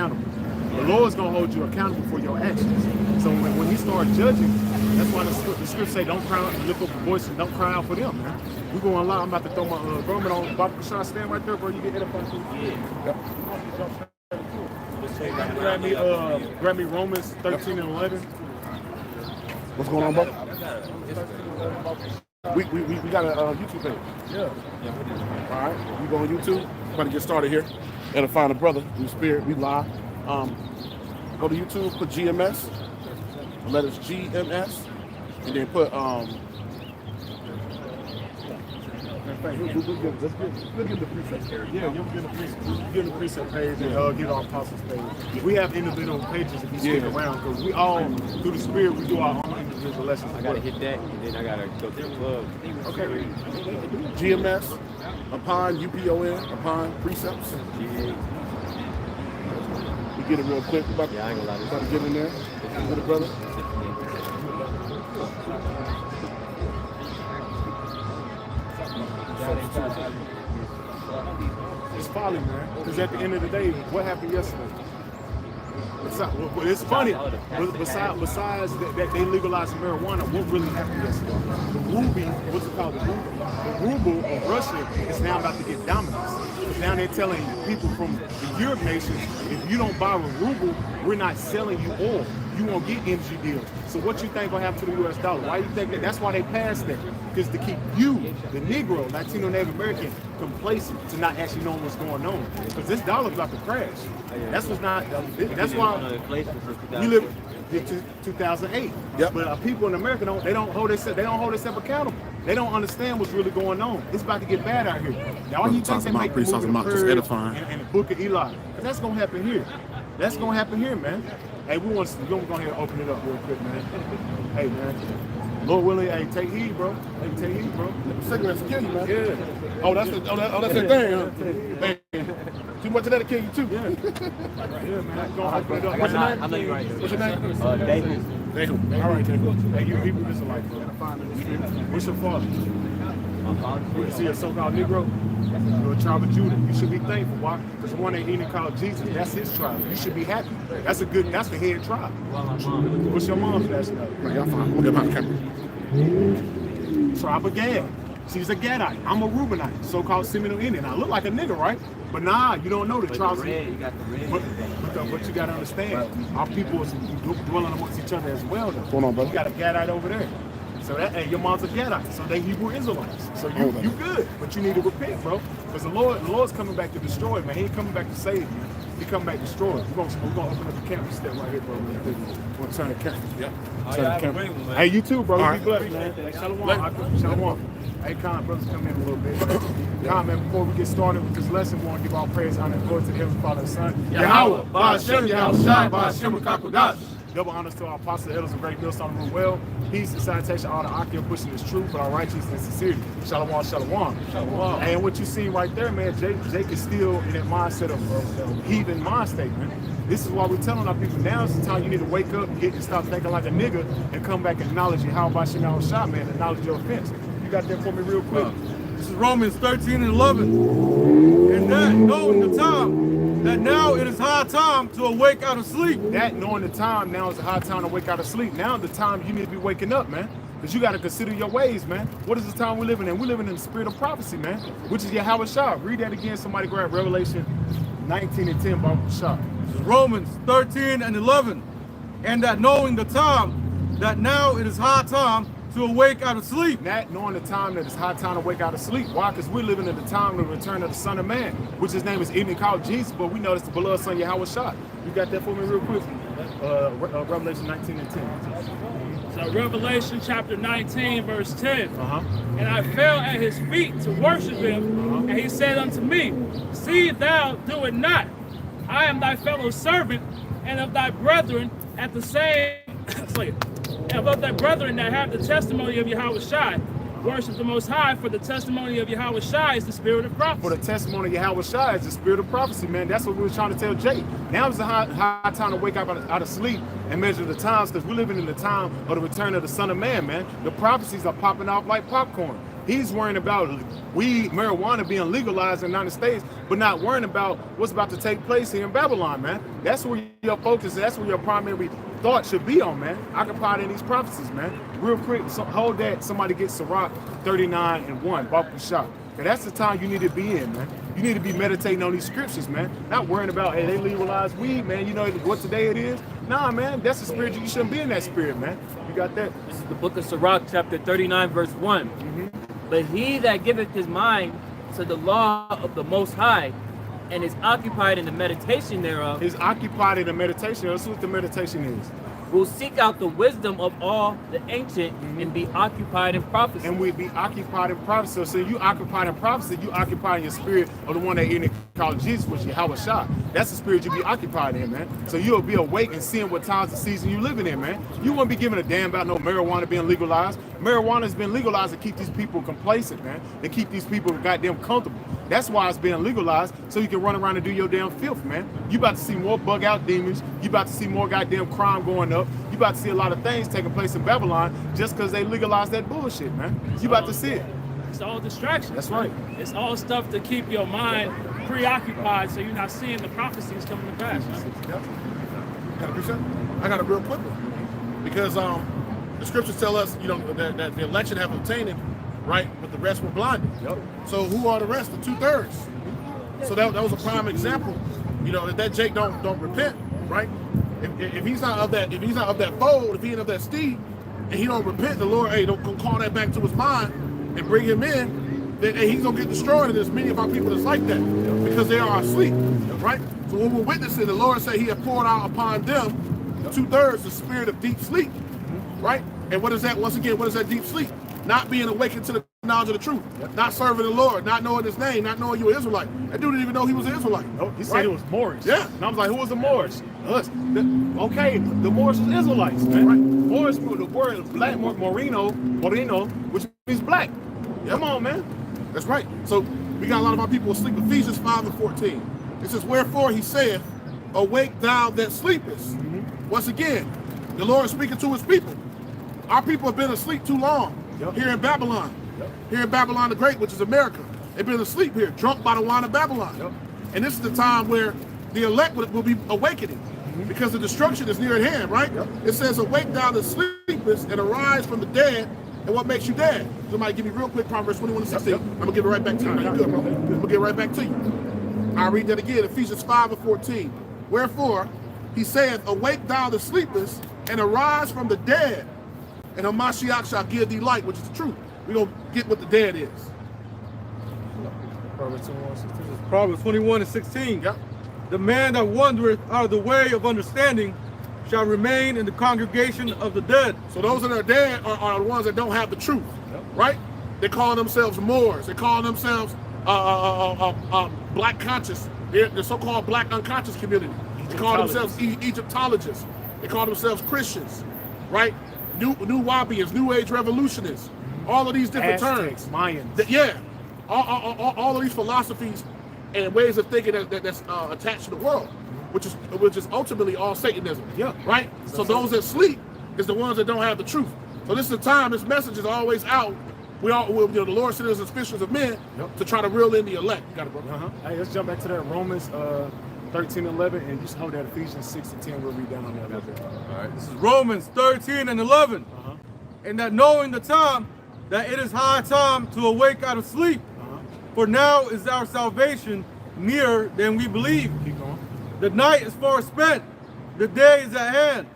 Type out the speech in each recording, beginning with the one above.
accountable. The Lord's gonna hold you accountable for your actions. So when He starts judging, that's why the scripture say, don't cry out, lift up your voice and don't cry out for them, man. We're going live. I'm about to throw my garment on. Bob Kashar, stand right there, bro. You get edified too. Yeah. Grab me Romans 13 and 11. What's going on, bro? We got a YouTube page. Yeah. All right. We go on YouTube. About to get started here. Edifying the brother in the spirit. We live. Go to YouTube. Put GMS. The letters GMS, and then put We'll give the precept page. Yeah, you'll give the precept page and give our apostles page. We have individual pages if you stick around, because we all, through the spirit, we do our own individual lessons. I gotta hit that, and then I gotta go to the club. Okay. GMS, upon, UPON, upon, precepts. We get it real quick. I ain't gonna lie. About to get in there. Get it, brother. It's folly, man. Because at the end of the day, what happened yesterday? It's funny. Besides that they legalized marijuana, what really happened yesterday? The ruby, what's it called? The ruble of Russia is now about to get dominance. Because now they're telling people from the Europe nations, if you don't buy a ruble, we're not selling you oil. You won't get energy deals. So what you think will happen to the US dollar? Why you think that? That's why they passed that. Because to keep you, the Negro, Latino, Native American, complacent to not actually knowing what's going on. Because this dollar's about to crash. That's what's not. That's why we live in 2008. Yep. But people in America don't hold themselves accountable. They don't understand what's really going on. It's about to get bad out here. Now, why you think they make the movie and the Book of Eli? Because that's gonna happen here. That's gonna happen here, man. Hey, we're gonna go ahead and open it up real quick, man. Hey, man. Lord willing, hey, take heed, bro. Hey, take heed, bro. Cigarettes kill you, man. Yeah. Oh, that's the thing, huh? Man, too much of that'll kill you too. Yeah. Yeah, man. Go open it up. What's your name? I know you right there. What's your name? David. All right, David. Hey, you Hebrew Israelite, bro. What's your father? You see a so-called Negro? You're a tribe of Judah. You should be thankful. Why? Because one ain't even called Jesus. That's his tribe. You should be happy. That's the head tribe. What's your mom's nationality? Right, y'all fine. We'll get behind the camera. Tribe of Gad. She's a Gadite. I'm a Reubenite, so-called Seminole Indian. I look like a nigga, right? But nah, you don't know the tribes. You got the red. But you got to understand, our people is dwelling amongst each other as well. Though. What's going on, brother? You got a Gadite over there. So your mom's a Gadite, so they Hebrew Israelites. So you good, but you need to repent, bro. Because the Lord's coming back to destroy, man. He ain't coming back to save you. He coming back to destroy. We're gonna open up the camera step right here, bro. We're gonna turn the camera. Yeah. Turn the camera. Hey, you too, bro. All Be blessed, man. Hey, Shalom. Hey, Khan, brothers, come in a little bit. Khan, man, before we get started with this lesson, we want to give all praise, honor, and glory to the Heavenly Father and Son. Yahweh, Ba'ashem, Yahweh Shai, Ba'ashem, Kakodash. Double honors to our apostles, elders, and great millstone room well. Peace and salutation, all the Akim pushing this truth, but our righteousness and sincerity. Shalom, shalom. Shalom. And what you see right there, man, Jake is still in that mindset of heathen mind state, man. This is why we're telling our people, now is the time you need to wake up and stop thinking like a nigga and come back and acknowledge you. How about Shalom shot, man? Acknowledge your offense. You got that for me real quick. This is Romans 13 and 11. And that knowing the time, that now it is high time to awake out of sleep. That knowing the time, now is a high time to wake out of sleep. Now the time you need to be waking up, man. Because you got to consider your ways, man. What is the time we're living in? We're living in the spirit of prophecy, man. Which is Yahweh Shah. Read that again. Somebody grab Revelation 19 and 10 by Shah. This is Romans 13 and 11. And that knowing the time, that now it is high time to awake out of sleep. That knowing the time that it's high time to wake out of sleep. Why? Because we're living in the time of the return of the Son of Man, which his name is even called Jesus, but we know it's the beloved Son Yahweh Shah. You got that for me real quick? Revelation 19 and 10. So Revelation chapter 19, verse 10. And I fell at his feet to worship him, and he said unto me, See thou do it not. I am thy fellow servant, and of thy brethren at the same and of thy brethren that have the testimony of Yahweh Shai. Worship the Most High, for the testimony of Yahweh Shai is the spirit of prophecy. For the testimony of Yahweh Shai is the spirit of prophecy, man. That's what we were trying to tell Jay. Now is the high time to wake up out of sleep and measure the times, because we're living in the time of the return of the Son of Man, man. The prophecies are popping off like popcorn. He's worrying about weed, marijuana being legalized in the United States, but not worrying about what's about to take place here in Babylon, man. That's where your focus, that's where your primary thought should be on, man. Occupied in these prophecies, man. Real quick, so hold that. Somebody get Sirach 39:1, Baruch Shah. And that's the time you need to be in, man. You need to be meditating on these scriptures, man. Not worrying about, hey, they legalize weed, man. You know what today it is? Nah, man, that's the spirit. You shouldn't be in that spirit, man. You got that? This is the book of Sirach, chapter 39, verse 1. But he that giveth his mind to the law of the Most High, and is occupied in the meditation thereof, Is occupied in the meditation. That's what the meditation is. will seek out the wisdom of all the ancient, and be occupied in prophecy. And we be occupied in prophecy. So you occupied in prophecy, you occupy in your spirit of the one that in it called Jesus, which is Yahweh Shah. That's the spirit you be occupied in, man. So you'll be awake and seeing what times and season you living in, man. You won't be giving a damn about no marijuana being legalized. Marijuana has been legalized to keep these people complacent, man. To keep these people goddamn comfortable. That's why it's being legalized, so you can run around and do your damn filth, man. You about to see more bug out demons. You about to see more goddamn crime going up. You about to see a lot of things taking place in Babylon just because they legalized that bullshit, man. You about to see it. It's all distractions. That's right. It's all stuff to keep your mind preoccupied so you're not seeing the prophecies coming to pass. Got a precept? I got a real quick one. Because the scriptures tell us, you know, that the election have obtained it, right? But the rest were blinded. Yep. So who are the rest? The 2/3. So that was a prime example. You know, that Jake don't repent, right? If he's not of that, fold, if he ain't of that steed, and he don't repent, the Lord, hey, don't call that back to his mind and bring him in, then hey, he's gonna get destroyed. And there's many of our people that's like that because they are asleep, right? So when we're witnessing, the Lord said He had poured out upon them 2/3 the spirit of deep sleep, right? And what is that? Once again, what is that deep sleep? Not being awakened to the knowledge of the truth, not serving the Lord, not knowing His name, not knowing you were Israelite. That dude didn't even know he was an Israelite. Oh, he said right? it was Moorish. Yeah. And I was like, who was the Moorish? Us. Okay, the Moorish was Israelites, man. Right. Moorish, the word black, Moreno, which means black. Yeah. Come on, man. That's right. So we got a lot of our people asleep. Ephesians 5:14. It says, wherefore He saith, awake thou that sleepest. Once again, the Lord is speaking to His people. Our people have been asleep too long. Yep. Here in Babylon. Yep. Here in Babylon the Great, which is America. They've been asleep here, drunk by the wine of Babylon. Yep. And this is the time where the elect will be awakening because the destruction is near at hand, right? Yep. It says, awake thou that sleepest and arise from the dead. And what makes you dead? Somebody give me real quick Proverbs 21:16. Yep. I'm going to give it right back to you. You're good, bro. I'm going to give it right back to you. I'll read that again, Ephesians 5:14. Wherefore, He saith, awake thou that sleepest and arise from the dead. And Hamashiach shall give thee light, which is the truth. We're going to get what the dead is. Proverbs 21:16. Yep. The man that wandereth out of the way of understanding shall remain in the congregation of the dead. So those that are dead are the ones that don't have the truth, right? They call themselves Moors. They call themselves black conscious. They're the so-called black unconscious community. They call themselves Egyptologists. They call themselves Christians, right? New Wahabians, New Age revolutionists. All of these different Aztecs, terms. Mayans. Yeah. All of these philosophies and ways of thinking that's attached to the world, which is ultimately all Satanism. Yeah. Right? So those that sleep is the ones that don't have the truth. So this is the time, this message is always out. The Lord sent us as fishers of men to try to reel in the elect. You got it, bro. Hey, let's jump back to that Romans 13:11 and just hold that Ephesians 6-10. We'll read down on that a little bit. All right, this is Romans 13:11. And that knowing the time, that it is high time to awake out of sleep. For now is our salvation nearer than we believe. Keep going. The night is far spent, the day is at hand.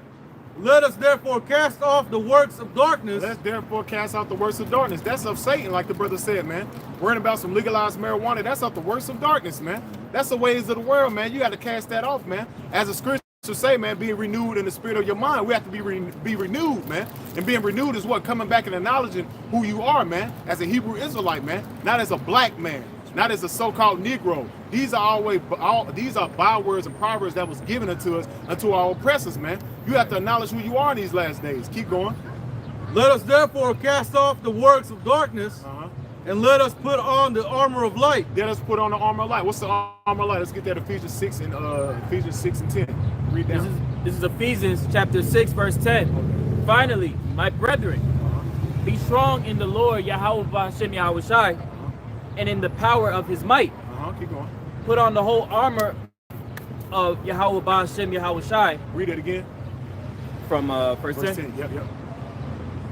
Let us therefore cast off the works of darkness. Let's therefore cast out the works of darkness. That's of Satan, like the brother said, man. Worrying about some legalized marijuana, that's of the works of darkness, man. That's the ways of the world, man. You got to cast that off, man. As the scripture say, man, being renewed in the spirit of your mind. We have to be renewed, man. And being renewed is what? Coming back and acknowledging who you are, man. As a Hebrew Israelite, man. Not as a black man. Not as a so-called Negro. These are bywords and proverbs that was given unto us, unto our oppressors, man. You have to acknowledge who you are in these last days. Keep going. Let us therefore cast off the works of darkness, and let us put on the armor of light. Let us put on the armor of light. What's the armor of light? Let's get that Ephesians 6 and 10. Read down. This is Ephesians chapter 6, verse 10. Finally, my brethren, be strong in the Lord, Yahweh Hashem Yahweh Shai, and in the power of his might. Keep going. Put on the whole armor of Yahweh Hashem Yahweh Shai. Read it again. From verse 10. 10. Yep.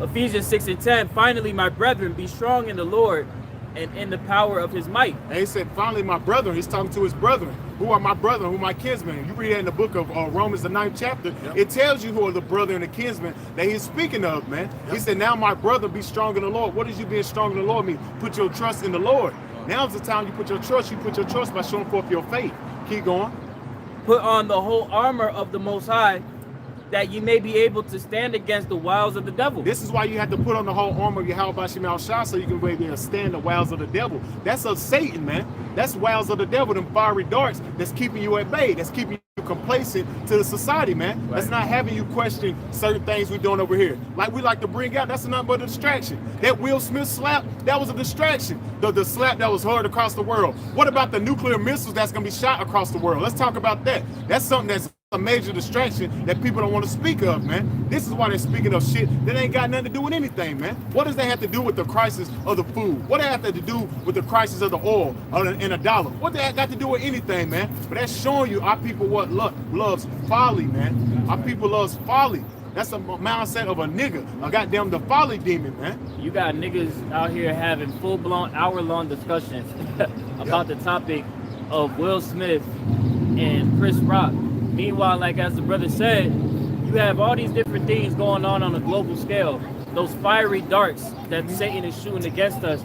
Ephesians 6 and 10. Finally, my brethren, be strong in the Lord and in the power of his might. And he said, finally, my brethren. He's talking to his brethren. Who are my brethren? Who are my kinsmen? You read that in the book of Romans, the 9th chapter. Yep. It tells you who are the brother and the kinsmen that he's speaking of, man. Yep. He said, now my brother, be strong in the Lord. What does you being strong in the Lord mean? Put your trust in the Lord. Now's the time you put your trust. You put your trust by showing forth your faith. Keep going. Put on the whole armor of the Most High, that you may be able to stand against the wiles of the devil. This is why you have to put on the whole armor of Yahweh Shema Shah, so you can be able to stand the wiles of the devil. That's of Satan, man. That's wiles of the devil, them fiery darts that's keeping you at bay, that's keeping you complacent to the society, man. Right. That's not having you question certain things we're doing over here. Like we like to bring out, that's nothing but a distraction. That Will Smith slap, that was a distraction. The slap that was heard across the world. What about the nuclear missiles that's going to be shot across the world? Let's talk about that. That's something that's a major distraction that people don't want to speak of, man. This is why they're speaking of shit that ain't got nothing to do with anything, man. What does that have to do with the crisis of the food? What does that have to do with the crisis of the oil and a dollar? What that got to do with anything, man? But that's showing you our people what loves folly, man. Our people loves folly. That's a mindset of a nigga. I goddamn the folly demon, man. You got niggas out here having full-blown hour-long discussions about the topic of Will Smith and Chris Rock. Meanwhile, like as the brother said, you have all these different things going on a global scale. Those fiery darts that Satan is shooting against us.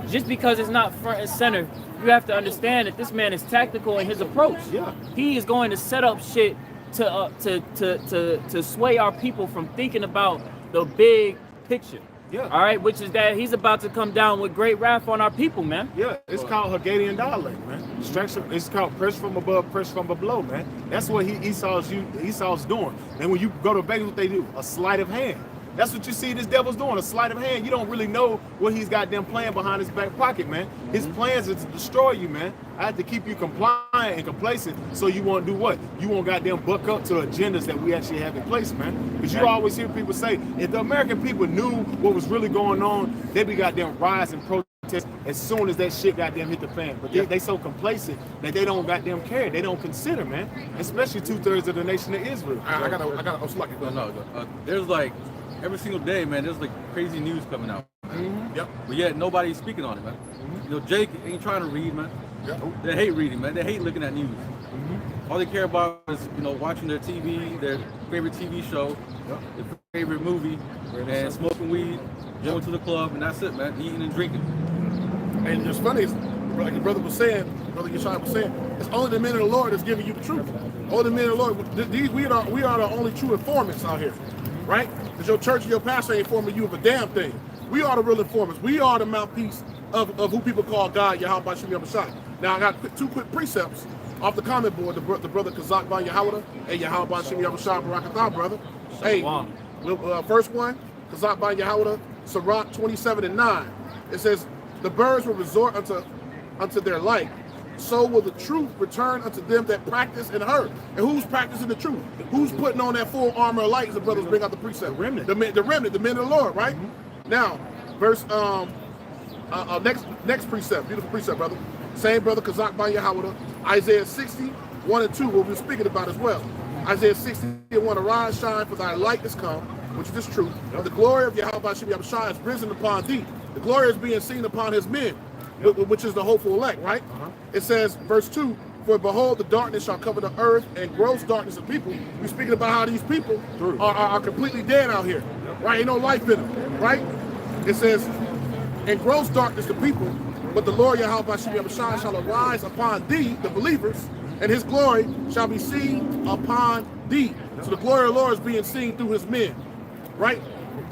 Just because it's not front and center, you have to understand that this man is tactical in his approach. Yeah. He is going to set up shit to sway our people from thinking about the big picture. Yeah. All right, which is that he's about to come down with great wrath on our people, man. Yeah, it's called Haggadah and dialect, man. Distraction. It's called press from above, press from below, man. That's what Esau's doing. And when you go to Vegas, what they do? A sleight of hand. That's what you see this devil's doing, a sleight of hand. You don't really know what he's got them playing behind his back pocket, man. His plans is to destroy you, man. I have to keep you compliant and complacent so you won't do what? You won't goddamn buck up to agendas that we actually have in place, man. Because you always hear people say, if the American people knew what was really going on, they'd be goddamn rise and protest as soon as that shit goddamn hit the fan. But they so complacent that they don't goddamn care. They don't consider, man. Especially 2/3 of the nation of Israel. I got a slug. There's like every single day, man, there's like crazy news coming out. Yep. But yet nobody's speaking on it, man. You know, Jake ain't trying to read, man. Yep. They hate reading, man. They hate looking at news. All they care about is, you know, watching their TV, their favorite TV show, their favorite movie, and smoking weed, going to the club, and that's it, man. Eating and drinking. And it's funny, like the brother was saying, Brother Yeshua was saying, it's only the men of the Lord that's giving you the truth. Only the men of the Lord. We are the only true informants out here, right? Because your church and your pastor ain't informing you of a damn thing. We are the real informants. We are the mouthpiece of who people call God, Yahweh Shem Yahweh. Now I got two quick precepts off the comment board. The brother Kazak Ban Yahweh and Yahweh Shem Yahweh Barakatah, brother. Hey, first one, Kazak Ban Yahweh, Sirach 27:9. It says, the birds will resort unto their light. So will the truth return unto them that practice and hurt. And who's practicing the truth? Who's putting on that full armor of light? As the brothers bring out the precept. The remnant. The remnant, the men of the Lord, right? Now, verse next precept, beautiful precept, brother. Same brother Kazak Ban Yahweh, Isaiah 60:1 and 2, what we're speaking about as well. Isaiah 60:1, arise, shine, for thy light is come, which is this truth. The glory of Yahweh Shem Yahweh is risen upon thee. The glory is being seen upon his men, which is the hopeful elect, right? It says, verse 2, for behold, the darkness shall cover the earth, and gross darkness of people. We're speaking about how these people are completely dead out here, right? Ain't no life in them, right? It says, and gross darkness the people, but the Lord Yahweh shall arise upon thee, the believers, and his glory shall be seen upon thee. So the glory of the Lord is being seen through his men, right?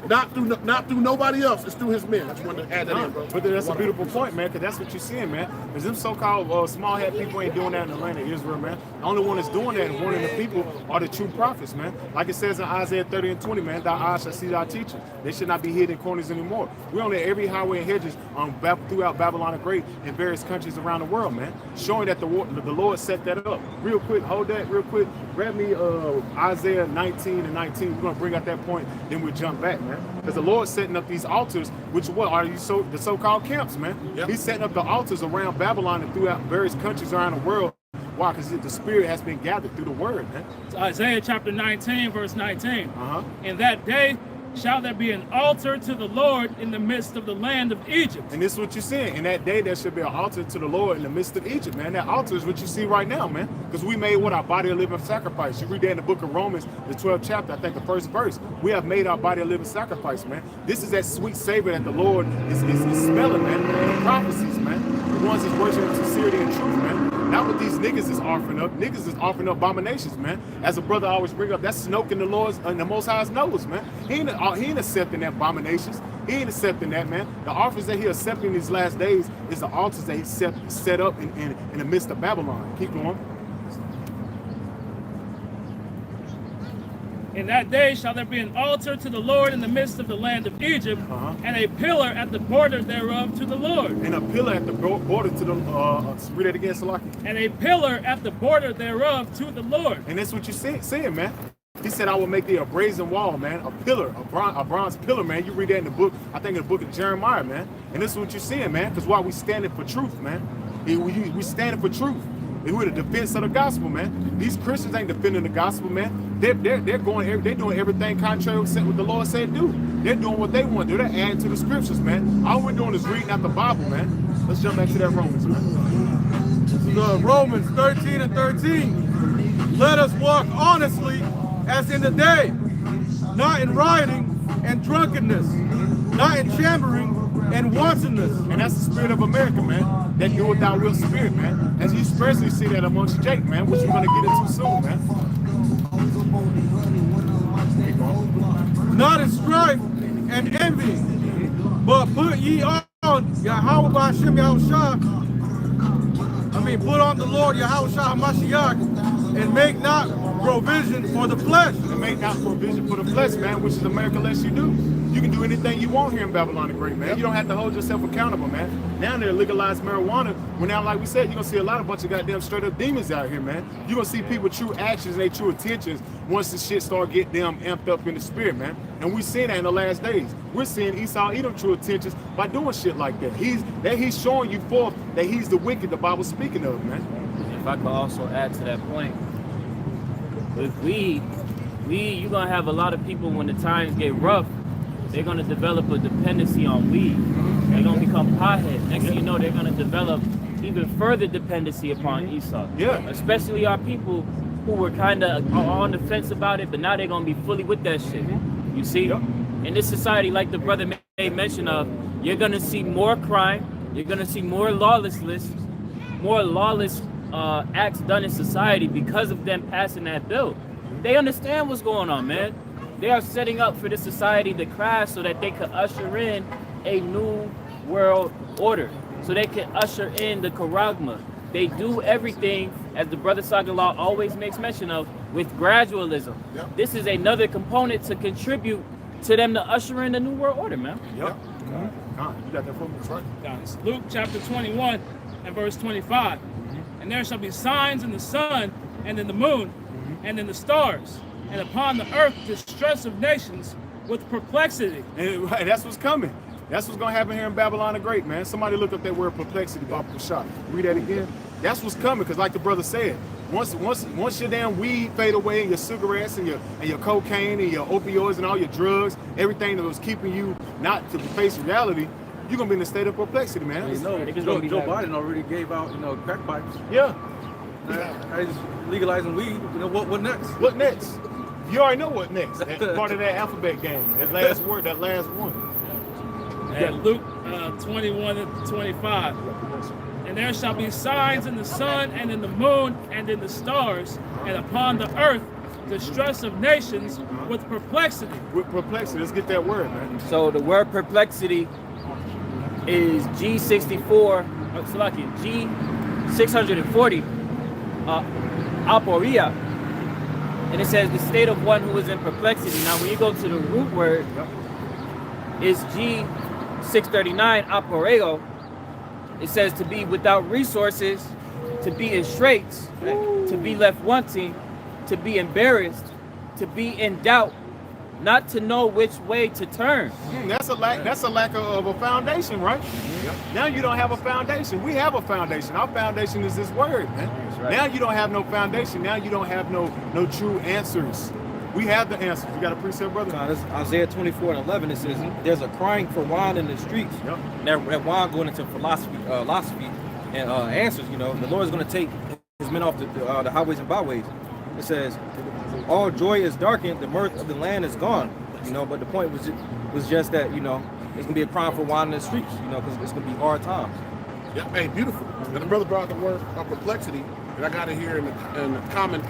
Not through nobody else. It's through his men. I just wanted to add that in, bro. But that's a beautiful point, man, because that's what you're seeing, man. Because them so-called small hat people ain't doing that in the land of Israel, man. The only one that's doing that and warning the people are the true prophets, man. Like it says in Isaiah 30:20, man, thy eyes shall see thy teachers. They should not be hid in corners anymore. We're on every highway and hedges throughout Babylon the Great and various countries around the world, man, showing that the Lord set that up. Real quick, hold that real quick. grab me Isaiah 19 and 19. We're gonna bring out that point, then we'll jump back, man. Because the Lord's setting up these altars, which what are you the so-called camps, man? Yep. He's setting up the altars around Babylon and throughout various countries around the world. Why? Because the spirit has been gathered through the word, man. It's Isaiah chapter 19, verse 19. Uh-huh. In that day shall there be an altar to the Lord in the midst of the land of Egypt. And this is what you're seeing. In that day, there should be an altar to the Lord in the midst of Egypt, man. That altar is what you see right now, man. Because we made what our body a living sacrifice. You read that in the book of Romans, the 12th chapter, I think the first verse. We have made our body a living sacrifice, man. This is that sweet savor that the Lord is smelling, man. The prophecies, man. The ones that's worshiping sincerity and truth, man. Not what these niggas is offering up. Niggas is offering up abominations, man. As a brother always bring up, that's smoke in the Lord's and the Most High's nose, man. He ain't accepting that abominations. He ain't accepting that, man. The offerings that he accepting these last days is the altars that he set up in the midst of Babylon. Keep going. In that day shall there be an altar to the Lord in the midst of the land of Egypt, and a pillar at the border thereof to the Lord. And a pillar at the border to the, read it again, Salaki. And a pillar at the border thereof to the Lord. And that's what you're saying, man. He said, I will make thee a brazen wall, man, a pillar, a bronze pillar, man. You read that in the book, I think in the book of Jeremiah, man. And this is what you're seeing, man, because why we standing for truth, man. We standing for truth. We're the defense of the gospel, man. These Christians ain't defending the gospel, man. They're doing everything contrary to what the Lord said do. They're doing what they want to do. They're adding to the scriptures, man. All we're doing is reading out the Bible, man. Let's jump back to that Romans, man. This is Romans 13 and 13. Let us walk honestly as in the day, not in rioting and drunkenness, not in chambering and wantonness. And that's the spirit of America, man. That do what thou will spirit, man. As you especially see that amongst Jake, man, which we're gonna get into soon, man. Not in strife and envy, but put ye on Yahweh B'Hashem Yahushua. Put on the Lord Yahweh HaMashiach, and make not provision for the flesh. And make not provision for the flesh, man, which is America less you do. You can do anything you want here in Babylon the Great, man. You don't have to hold yourself accountable, man. Now they're legalized marijuana. Well, now, like we said, you're going to see a lot of bunch of goddamn straight up demons out here, man. You're going to see people true actions and their true intentions once the shit start getting them amped up in the spirit, man. And we're seeing that in the last days. We're seeing Esau Edom true intentions by doing shit like that. He's showing you forth that he's the wicked the Bible's speaking of, man. If I could also add to that point, with weed, you're going to have a lot of people when the times get rough, they're going to develop a dependency on weed. They're going to become potheads. Next thing you know, they're going to develop even further dependency upon Esau. Yeah. Especially our people who were kind of on the fence about it, but now they're going to be fully with that shit. You see? Yep. In this society, like the brother made mention of, you're going to see more crime. You're going to see more lawless acts done in society because of them passing that bill. They understand what's going on, man. They are setting up for this society to crash so that they could usher in a new world order. So they can usher in the charagma. They do everything, as the brother Sagallah always makes mention of, with gradualism. Yep. This is another component to contribute to them to usher in the new world order, man. Yep. You got that from me, right? Guys, Luke chapter 21 and verse 25. And there shall be signs in the sun and in the moon and in the stars, and upon the earth distress of nations with perplexity. And that's what's coming. That's what's gonna happen here in Babylon the Great, man. Somebody look up that word perplexity, Baba Kashak. Read that again. That's what's coming, because like the brother said, once your damn weed fade away and your cigarettes and your cocaine and your opioids and all your drugs, everything that was keeping you not to face reality, you're gonna be in a state of perplexity, man. You know, Joe Biden already gave out, crack pipes. Yeah. I just legalizing weed. What next? What next? You already know what next. That's part of that alphabet game. That last word, that last one. And Luke 21 and 25. And there shall be signs in the sun and in the moon and in the stars, and upon the earth distress of nations with perplexity. With perplexity. Let's get that word, man. So the word perplexity is G640, aporia. And it says the state of one who is in perplexity. Now when you go to the root word, it's G639, aporeo. It says to be without resources, to be in straits, to be left wanting, to be embarrassed, to be in doubt, not to know which way to turn. That's a lack. That's a lack of a foundation, right? Now you don't have a foundation. We have a foundation. Our foundation is this word, man. right. Now you don't have no foundation. Now you don't have no true answers. We have the answers. You got a precept, brother? This Isaiah 24:11. It says, "There's a crying for wine in the streets." Yep. And that wine going into philosophy and answers. You know, the Lord is going to take His men off the highways and byways. It says, "All joy is darkened; the mirth of the land is gone." You know, but the point was just that, you know, it's gonna be a crying for wine in the streets. You know, because it's gonna be hard times. Yeah, hey, beautiful. And the brother brought the word of perplexity, and I got it here in the common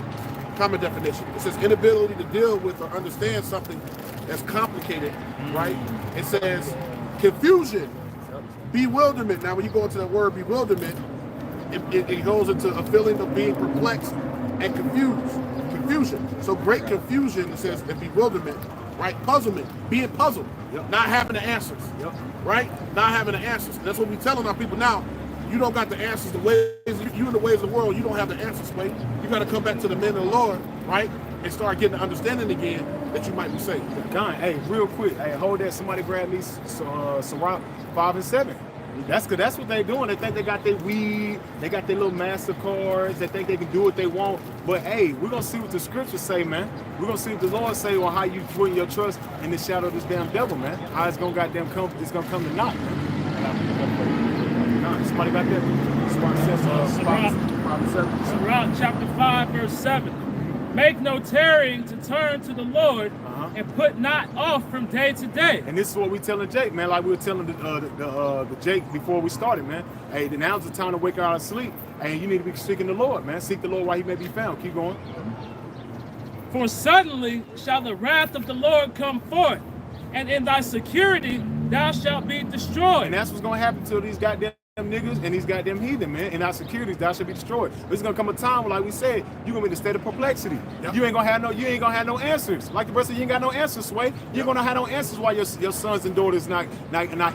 definition. It says inability to deal with or understand something that's complicated, right? It says confusion, bewilderment. Now, when you go into the word bewilderment, it goes into a feeling of being perplexed and confusion. So great confusion, it says, and bewilderment, right? Puzzlement, being puzzled, not having the answers, right? Not having the answers. That's what we're telling our people now. You don't got the answers. The ways you in the ways of the world, you don't have the answers, Wade. You got to come back to the men of the Lord, right, and start getting the understanding again that you might be saved. Don, hey, real quick, hey, hold that. Somebody grab me Sirach 5 and 7. That's good. That's what they doing. They think they got their weed, they got their little MasterCards, they think they can do what they want. But hey, we're gonna see what the scriptures say, man. We're gonna see what the Lord say on how you put your trust in the shadow of this damn devil, man. How it's gonna goddamn come, it's gonna come to naught, man. Somebody got that? Sirach chapter 5, verse 7. Make no tarrying to turn to the Lord, and put not off from day to day. And this is what we telling Jake, man. Like we were telling the Jake before we started, man. Hey, now's the time to wake out of sleep. Hey, you need to be seeking the Lord, man. Seek the Lord while He may be found. Keep going. For suddenly shall the wrath of the Lord come forth, and in thy security thou shalt be destroyed. And that's what's gonna happen to these goddamn niggas and these goddamn heathen, man. In our securities, thou shall be destroyed. There's gonna come a time where, like we said, you're gonna be in a state of perplexity. You ain't gonna have no answers. Like the brother said, you ain't got no answers, Sway. You're gonna have no answers while your sons and daughters not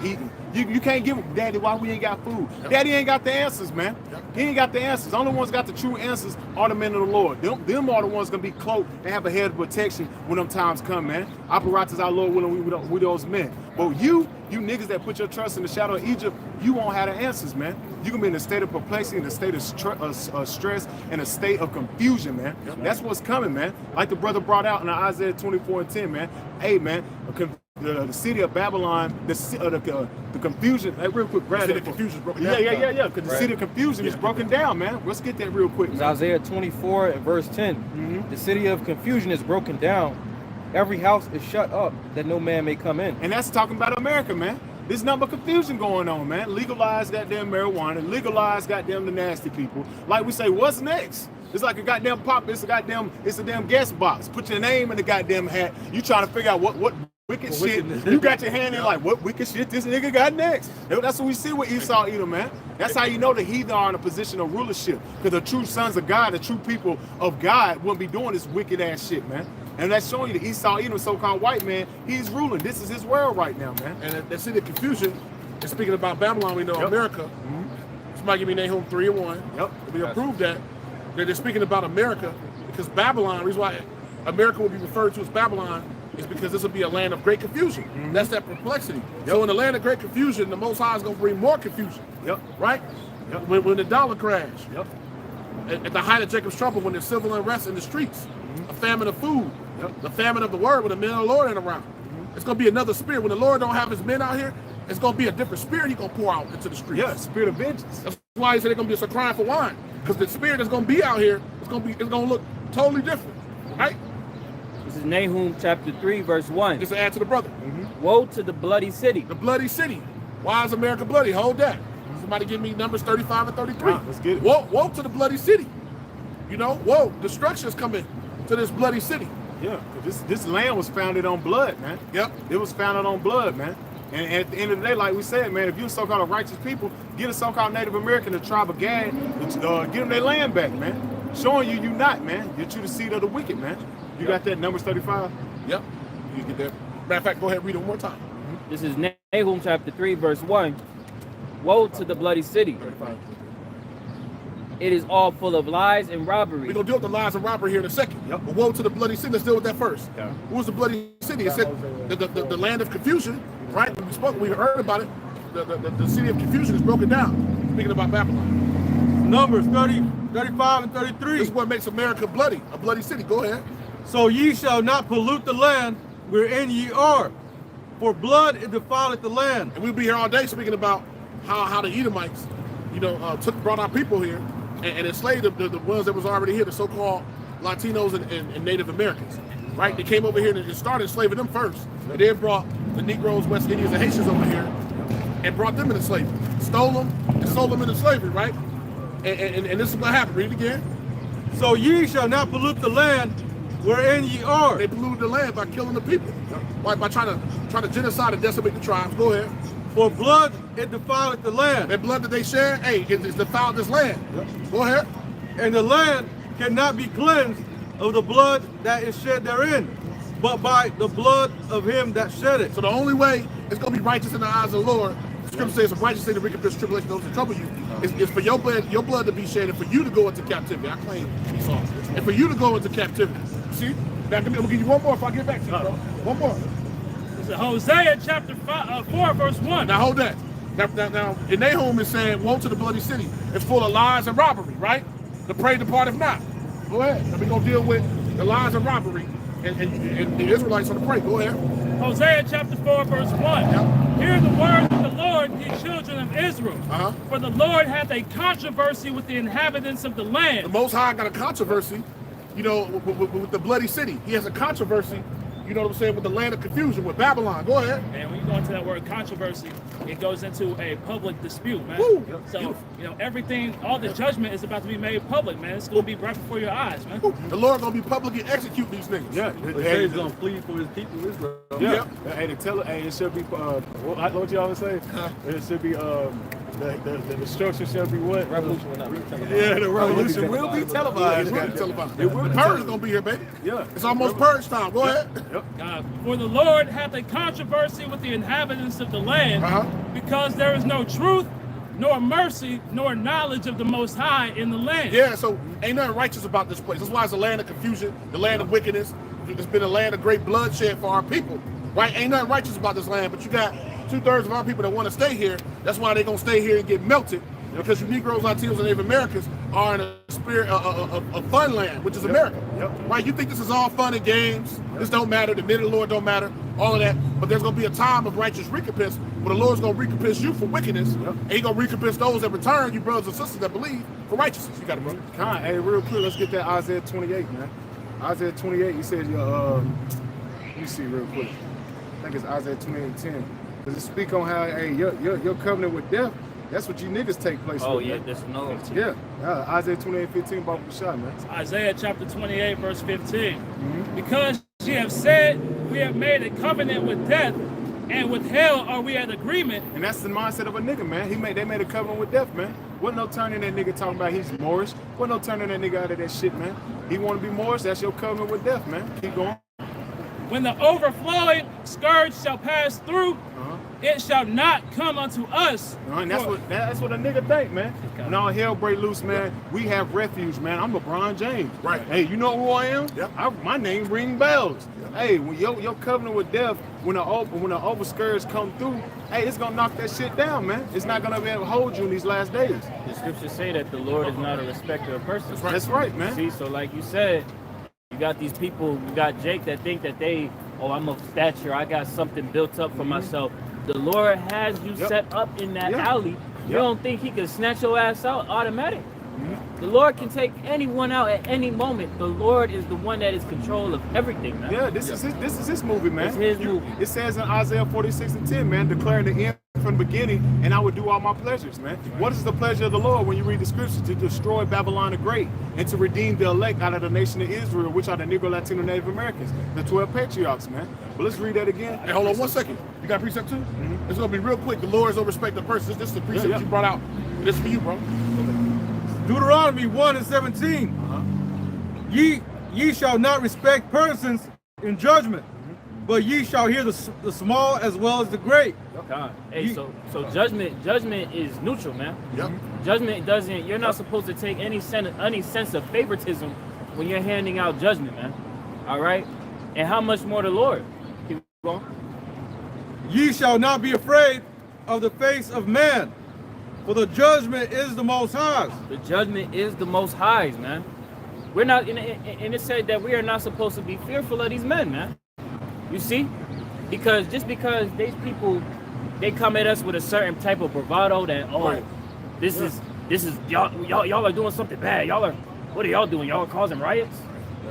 eating. You can't give them, Daddy, why we ain't got food. Daddy ain't got the answers, man. He ain't got the answers. The only ones got the true answers are the men of the Lord. Them are the ones gonna be cloaked and have a head of protection when them times come, man. Apparatus our Lord willing we those men. But you niggas that put your trust in the shadow of Egypt, you won't have the answers, man. You're gonna be in a state of perplexity, in a state of stress, and a state of confusion, man. That's what's coming, man. Like the brother brought out in Isaiah 24:10, man. Hey, man, the city of Babylon, the confusion. Hey, real quick, Brad. The confusion is broken down. Yeah. Because the city of confusion is broken down, man. Let's get that real quick, It's man. Isaiah 24 and verse 10. The city of confusion is broken down. Every house is shut up that no man may come in. And that's talking about America, man. There's nothing but confusion going on, man. Legalize goddamn marijuana, legalize goddamn the nasty people. Like we say, what's next? It's like a goddamn pop, it's a damn guest box. Put your name in the goddamn hat. You trying to figure out what wicked shit you got your hand in, like what wicked shit this nigga got next. That's what we see with Esau Edom, man. That's how you know the heathen are in a position of rulership. Because the true sons of God, the true people of God wouldn't be doing this wicked ass shit, man. And that's showing you the Esau Edom, so-called white man, he's ruling. This is his world right now, man. And that city of confusion is speaking about Babylon. We know America. Somebody give me Nahum 3 and 1. We approve that. They're speaking about America because Babylon, the reason why America will be referred to as Babylon is because this will be a land of great confusion. That's that perplexity. So in the land of great confusion, the Most High is going to bring more confusion. Right? When the dollar crashed. At the height of Jacob's trouble, when there's civil unrest in the streets, a famine of food, the famine of the word when the men of the Lord ain't around. It's going to be another spirit. When the Lord don't have his men out here, it's going to be a different spirit he's going to pour out into the streets. Yeah, spirit of vengeance. That's why he said they're going to be a crying for wine. Because the spirit that's going to be out here, it's going to look totally different. Right? This is Nahum chapter 3, verse 1. Just to add to the brother. Woe to the bloody city. The bloody city. Why is America bloody? Hold that. Somebody give me Numbers 35 and 33. Let's get it. Woe to the bloody city. You know, whoa, destruction is coming to this bloody city. Yeah, this land was founded on blood, man. It was founded on blood, man. And at the end of the day, like we said, man, if you're so-called righteous people, get a so-called Native American, the tribe of Gad, get them their land back, man. Showing you not, man. You're the seed of the wicked, man. You got that, Numbers 35? Yep. You get that. Matter of fact, go ahead and read it one more time. This is Nahum chapter 3, verse 1. Woe to the bloody city. it is all full of lies and robbery. We're going to deal with the lies and robbery here in a second. Yep. But woe to the bloody city. Let's deal with that first. Yeah. What was the bloody city? It said the land of confusion, right? We heard about it. The city of confusion is broken down. Speaking about Babylon. Numbers 30, 35, and 33. This is what makes America bloody, a bloody city. Go ahead. So ye shall not pollute the land wherein ye are, for blood it defileth the land. And we'll be here all day speaking about how the Edomites, brought our people here and enslaved the ones that was already here, the so-called Latinos and Native Americans, right? They came over here and started enslaving them first, and then brought the Negroes, West Indians, and Haitians over here and brought them into slavery, stole them and sold them into slavery, right? And this is what happened. Read it again. So ye shall not pollute the land wherein ye are. They polluted the land by killing the people, by trying to genocide and decimate the tribes. Go ahead. For blood it defileth the land. That blood that they shed, it's defiled this land. Go ahead. And the land cannot be cleansed of the blood that is shed therein, but by the blood of him that shed it. So the only way it's going to be righteous in the eyes of the Lord, the scripture says, "If righteous say the recompense of tribulation those who trouble you," is for your blood to be shed and for you to go into captivity. I claim Esau. And for you to go into captivity. See? Now, I'm going to give you one more if I get back to you, bro. One more. This is Hosea chapter 4, verse 1. Now, hold that. Now, in Nahum is saying, woe to the bloody city. It's full of lies and robbery, right? The prey departeth not. Go ahead. Now, we're going to deal with the lies and robbery and the Israelites on the prey. Go ahead. Hosea chapter 4, verse 1. Yep. Hear the words of the Lord, ye children of Israel. For the Lord hath a controversy with the inhabitants of the land. The Most High got a controversy, with the bloody city. He has a controversy, you know what I'm saying, with the land of confusion, with Babylon. Go ahead. And when you go into that word controversy, it goes into a public dispute, man. Woo. So, everything, all the judgment is about to be made public, man. It's going to be right before your eyes, man. Woo. The Lord going to be publicly execute these niggas. Yeah, he's going to plead for his people, Israel. Yeah. Hey, it should be, what y'all say? It should be, the destruction shall be what? Revolution will not be televised. Yeah, the revolution will be televised. It will be televised. The purge is going to be here, baby. Yeah. It's almost purge time. Go ahead. Yep. For the Lord hath a controversy with the inhabitants of the land, because there is no truth, nor mercy, nor knowledge of the Most High in the land. Yeah, so ain't nothing righteous about this place. That's why it's a land of confusion, the land of wickedness. It's been a land of great bloodshed for our people, right? Ain't nothing righteous about this land, but you got 2/3 of our people that want to stay here. That's why they're going to stay here and get melted, because you Negroes, Latinos, and Native Americans are in a spirit of fun land, which is America. Right? You think this is all fun and games. This don't matter. The minute of the Lord don't matter. All of that. But there's going to be a time of righteous recompense where the Lord's going to recompense you for wickedness, and He's going to recompense those that return, you brothers and sisters that believe, for righteousness. You got it, brother. Hey, real quick, let's get that Isaiah 28, man. Isaiah 28, he said, let me see real quick. I think it's Isaiah 28:10. Does it speak on how, hey, your covenant with death, that's what you niggas take place with, yeah, man. there's no. Yeah, Isaiah 28:15 about the shot, man. Isaiah chapter 28, verse 15. Because ye have said, we have made a covenant with death, and with hell are we at agreement. And that's the mindset of a nigga, man. They made a covenant with death, man. Wasn't no turning that nigga talking about he's Moorish. Wasn't no turning that nigga out of that shit, man. He want to be Moorish, that's your covenant with death, man. Keep going. When the overflowing scourge shall pass through, it shall not come unto us. And that's what a nigga think, man. When all hell break loose, man, we have refuge, man. I'm LeBron James. Right. Hey, you know who I am? Yep. My name ring bells. Hey, when your covenant with death, when the overscourge come through, hey, it's gonna knock that shit down, man. It's not gonna be able to hold you in these last days. The scriptures say that the Lord is not a respecter of persons. That's right, man. See, so like you said, you got these people, you got Jake that think that I'm of stature, I got something built up for myself. The Lord has you set up in that alley. You don't think He can snatch your ass out automatic? The Lord can take anyone out at any moment. The Lord is the one that is control of everything, man. Yeah, this is his movie, man. It's His movie. It says in Isaiah 46:10, man, declaring the end from the beginning, and I would do all my pleasures, man. What is the pleasure of the Lord when you read the scripture? To destroy Babylon the Great and to redeem the elect out of the nation of Israel, which are the Negro, Latino, Native Americans, the 12 patriarchs, man. But let's read that again. Hey, hold on 1 second. You got a precept too? It's going to be real quick. The Lord is no respect of persons. This is the precept you brought out. This is for you, bro. Deuteronomy 1:17. Ye shall not respect persons in judgment, but ye shall hear the small as well as the great. God. Hey, so judgment is neutral, man. Yep. Judgment doesn't. You're not supposed to take any sense of favoritism when you're handing out judgment, man. All right. And how much more the Lord? Keep going. Ye shall not be afraid of the face of man, for the judgment is the Most High's. The judgment is the Most High's, man. We're not, and it said that we are not supposed to be fearful of these men, man. You see, because just because these people, they come at us with a certain type of bravado that this is y'all are doing something bad. What are y'all doing? Y'all are causing riots.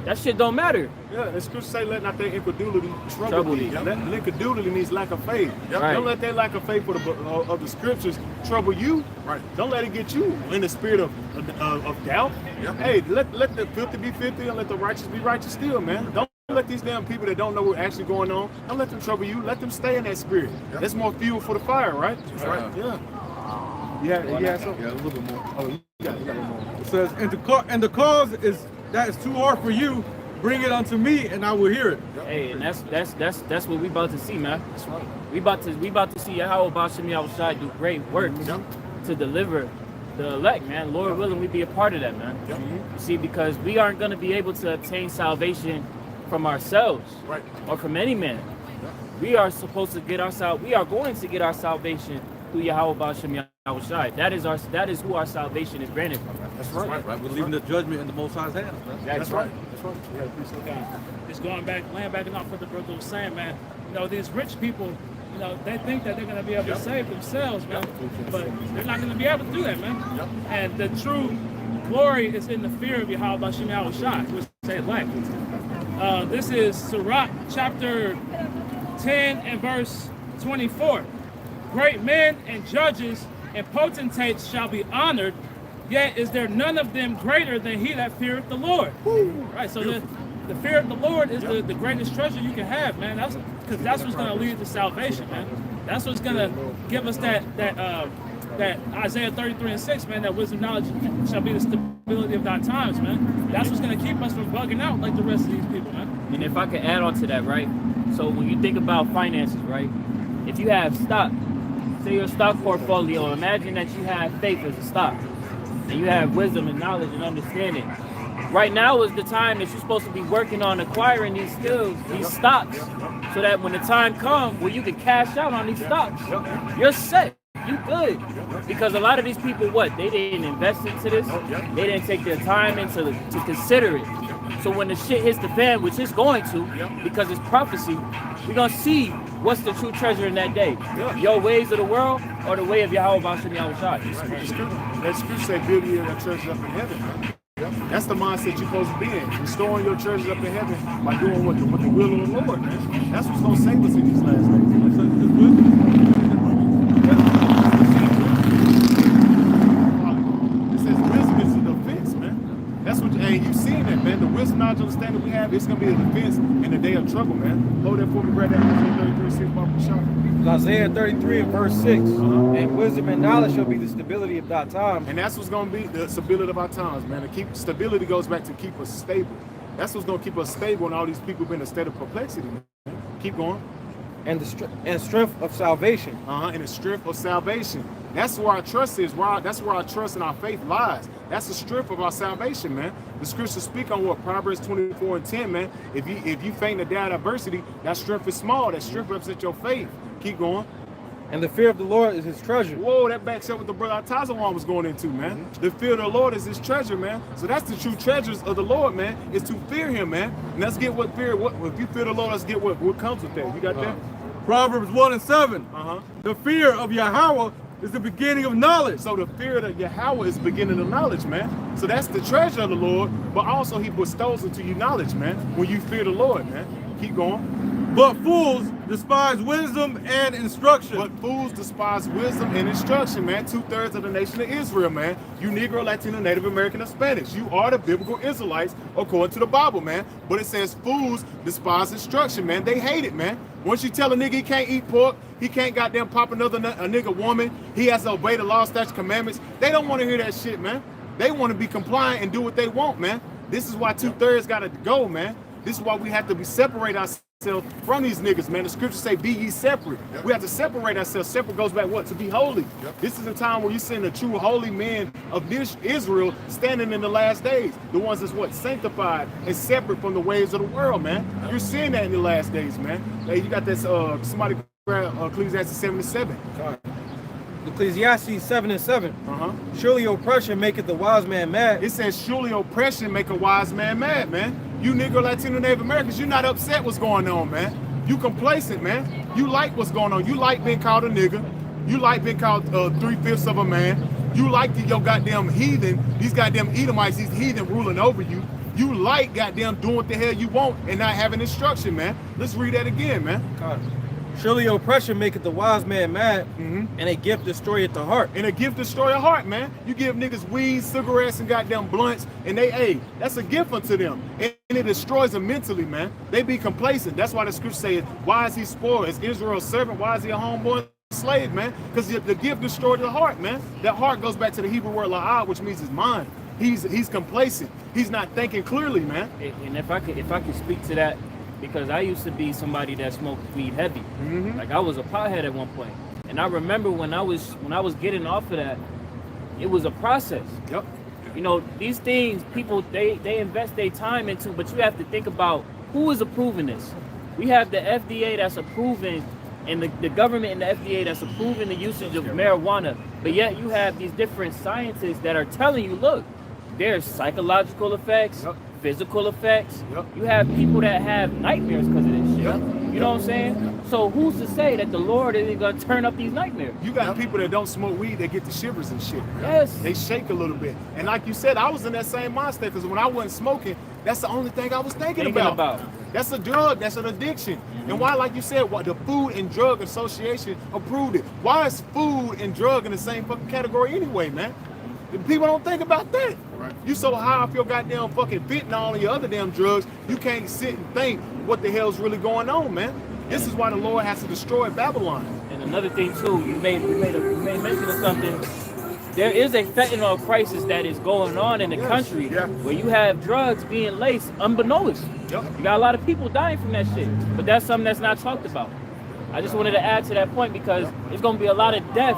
That shit don't matter. Yeah, the scripture say, let not their incredulity trouble thee. Yep. Incredulity means lack of faith. Yep. Right. Don't let that lack of faith of the scriptures trouble you. Right. Don't let it get you in the spirit of doubt. Yep. Hey, let the filthy be filthy and let the righteous be righteous still, man. Don't let these damn people that don't know what's actually going on, don't let them trouble you. Let them stay in that spirit. Yep. That's more fuel for the fire, right? That's right. Yeah. Yeah, something? Yeah, a little bit more. Oh, you got one more. It says, and the cause is that is too hard for you. Bring it unto me, and I will hear it. Hey, and that's what we about to see, man. That's right. We about to see Yahweh Bashim Yahushai do great works to deliver the elect, man. Lord willing, we be a part of that, man. Yep. You see, because we aren't going to be able to obtain salvation from ourselves Right. or from any man. We are supposed to get we are going to get our salvation through Yahweh Bashim Yahushai. That is who our salvation is granted from. That's right. Right, we're leaving the judgment in the Most High's hands, man. That's right. That's right. Yeah, appreciate that. Just laying back off what the brother was saying, man. You know, these rich people, you know, they think that they're going to be able to save themselves, man. But they're not going to be able to do that, man. And the true glory is in the fear of Yahweh Bashim Yahushai, which say like. This is Sirach chapter 10 and verse 24. Great men and judges and potentates shall be honored, yet is there none of them greater than he that feareth the Lord. Right, so the fear of the Lord is the greatest treasure you can have, man. Because that's what's going to lead to salvation, man. That's what's going to give us that Isaiah 33:6, man, that wisdom knowledge shall be the stability of thy times, man. That's what's going to keep us from bugging out like the rest of these people, man. And if I could add on to that, right? So when you think about finances, right? If you have stock, say your stock portfolio, imagine that you have faith as a stock. And you have wisdom and knowledge and understanding. Right now is the time that you're supposed to be working on acquiring these skills, these stocks, so that when the time comes where you can cash out on these stocks, you're set. You good. Because a lot of these people, they didn't invest into this. They didn't take their time to consider it. So when the shit hits the fan, which it's going to, because it's prophecy, we're going to see what's the true treasure in that day. Your ways of the world or the way of Yahweh Bashim Yahushai. That scripture say, build your treasures up in heaven. That's the mindset you're supposed to be in. Restoring your treasures up in heaven by doing what the will of the Lord, man. That's what's going to save us in these last days. It says wisdom is a defense, man. That's what you seen that, man. The wisdom, knowledge, understanding we have, it's going to be a defense in the day of trouble, man. Hold that for me, brother. Isaiah 33, 6, Bible shop. Isaiah 33 and verse 6. And wisdom and knowledge shall be the stability of thy time. And that's what's going to be the stability of our times, man. Stability goes back to keep us stable. That's what's going to keep us stable when all these people been in a state of perplexity, man. Keep going. And the strength of salvation. And the strength of salvation. That's where our trust is. That's where our trust and our faith lies. That's the strength of our salvation, man. The scriptures speak on what? Proverbs 24 and 10, man. If you faint in the day of adversity, that strength is small. That strength represents your faith. Keep going. And the fear of the Lord is his treasure. Whoa, that backs up what the brother Tazawan was going into, man. The fear of the Lord is his treasure, man. So that's the true treasures of the Lord, man, is to fear him, man. And let's get what if you fear the Lord, let's get what comes with that. You got that? Proverbs 1 and 7. The fear of Yahweh is the beginning of knowledge. So the fear of Yahweh is the beginning of knowledge, man. So that's the treasure of the Lord, but also he bestows into you knowledge, man, when you fear the Lord, man. Keep going. But fools despise wisdom and instruction. But fools despise wisdom and instruction, man. 2/3 of the nation of Israel, man. You Negro, Latino, Native American, or Spanish. You are the biblical Israelites according to the Bible, man. But it says fools despise instruction, man. They hate it, man. Once you tell a nigga he can't eat pork, he can't goddamn pop a nigga woman, he has to obey the law, statutes, commandments. They don't want to hear that shit, man. They want to be compliant and do what they want, man. This is why 2/3 got to go, man. This is why we have to separate ourselves from these niggas, man. The scriptures say, be ye separate. Yep. We have to separate ourselves. Separate goes back what? To be holy. Yep. This is the time where you're seeing the true holy men of Israel standing in the last days. The ones that's what? Sanctified and separate from the ways of the world, man. You're seeing that in the last days, man. Hey, you got this, somebody grab Ecclesiastes 7:7. Ecclesiastes 7:7. Surely oppression maketh the wise man mad. It says, surely oppression make a wise man mad, man. You Negro, Latino, Native Americans, you're not upset what's going on, man. You complacent, man. You like what's going on. You like being called a nigga. You like being called 3/5 of a man. You like your goddamn heathen, these goddamn Edomites, these heathen ruling over you. You like goddamn doing what the hell you want and not having instruction, man. Let's read that again, man. God. Surely oppression maketh the wise man mad, and a gift destroyeth the heart. And a gift destroy a heart, man. You give niggas weed, cigarettes, and goddamn blunts, and hey, that's a gift unto them. And it destroys them mentally, man. They be complacent. That's why the scripture says, why is he spoiled? Is Israel's servant? Why is he a homeborn slave, man? Because the gift destroyed the heart, man. That heart goes back to the Hebrew word la'ah, which means his mind. He's complacent. He's not thinking clearly, man. And if I could speak to that, because I used to be somebody that smoked weed heavy. Like I was a pothead at one point. And I remember when I was getting off of that, it was a process. Yep. You know, these things people they invest their time into, but you have to think about who is approving this. We have the FDA that's approving, and the government and the FDA that's approving the usage of marijuana, but yet you have these different scientists that are telling you, look, there's psychological effects, physical effects. You have people that have nightmares because of this shit. You know what I'm saying? So who's to say that the Lord isn't going to turn up these nightmares? You got people that don't smoke weed, they get the shivers and shit. Yes. They shake a little bit. And like you said, I was in that same mindset because when I wasn't smoking, that's the only thing I was thinking about. That's a drug, that's an addiction. And why, like you said, what the Food and Drug Association approved it. Why is food and drug in the same fucking category anyway, man? People don't think about that. Right. You so high off your goddamn fucking fentanyl and your other damn drugs, you can't sit and think what the hell's really going on, man. This is why the Lord has to destroy Babylon. And another thing too, you made mention of something. There is a fentanyl crisis that is going on in the country where you have drugs being laced unbeknownst. You got a lot of people dying from that shit, but that's something that's not talked about. I just wanted to add to that point because there's going to be a lot of death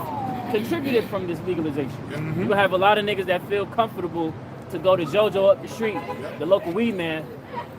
contributed from this legalization. You gonna have a lot of niggas that feel comfortable to go to JoJo up the street, the local weed man,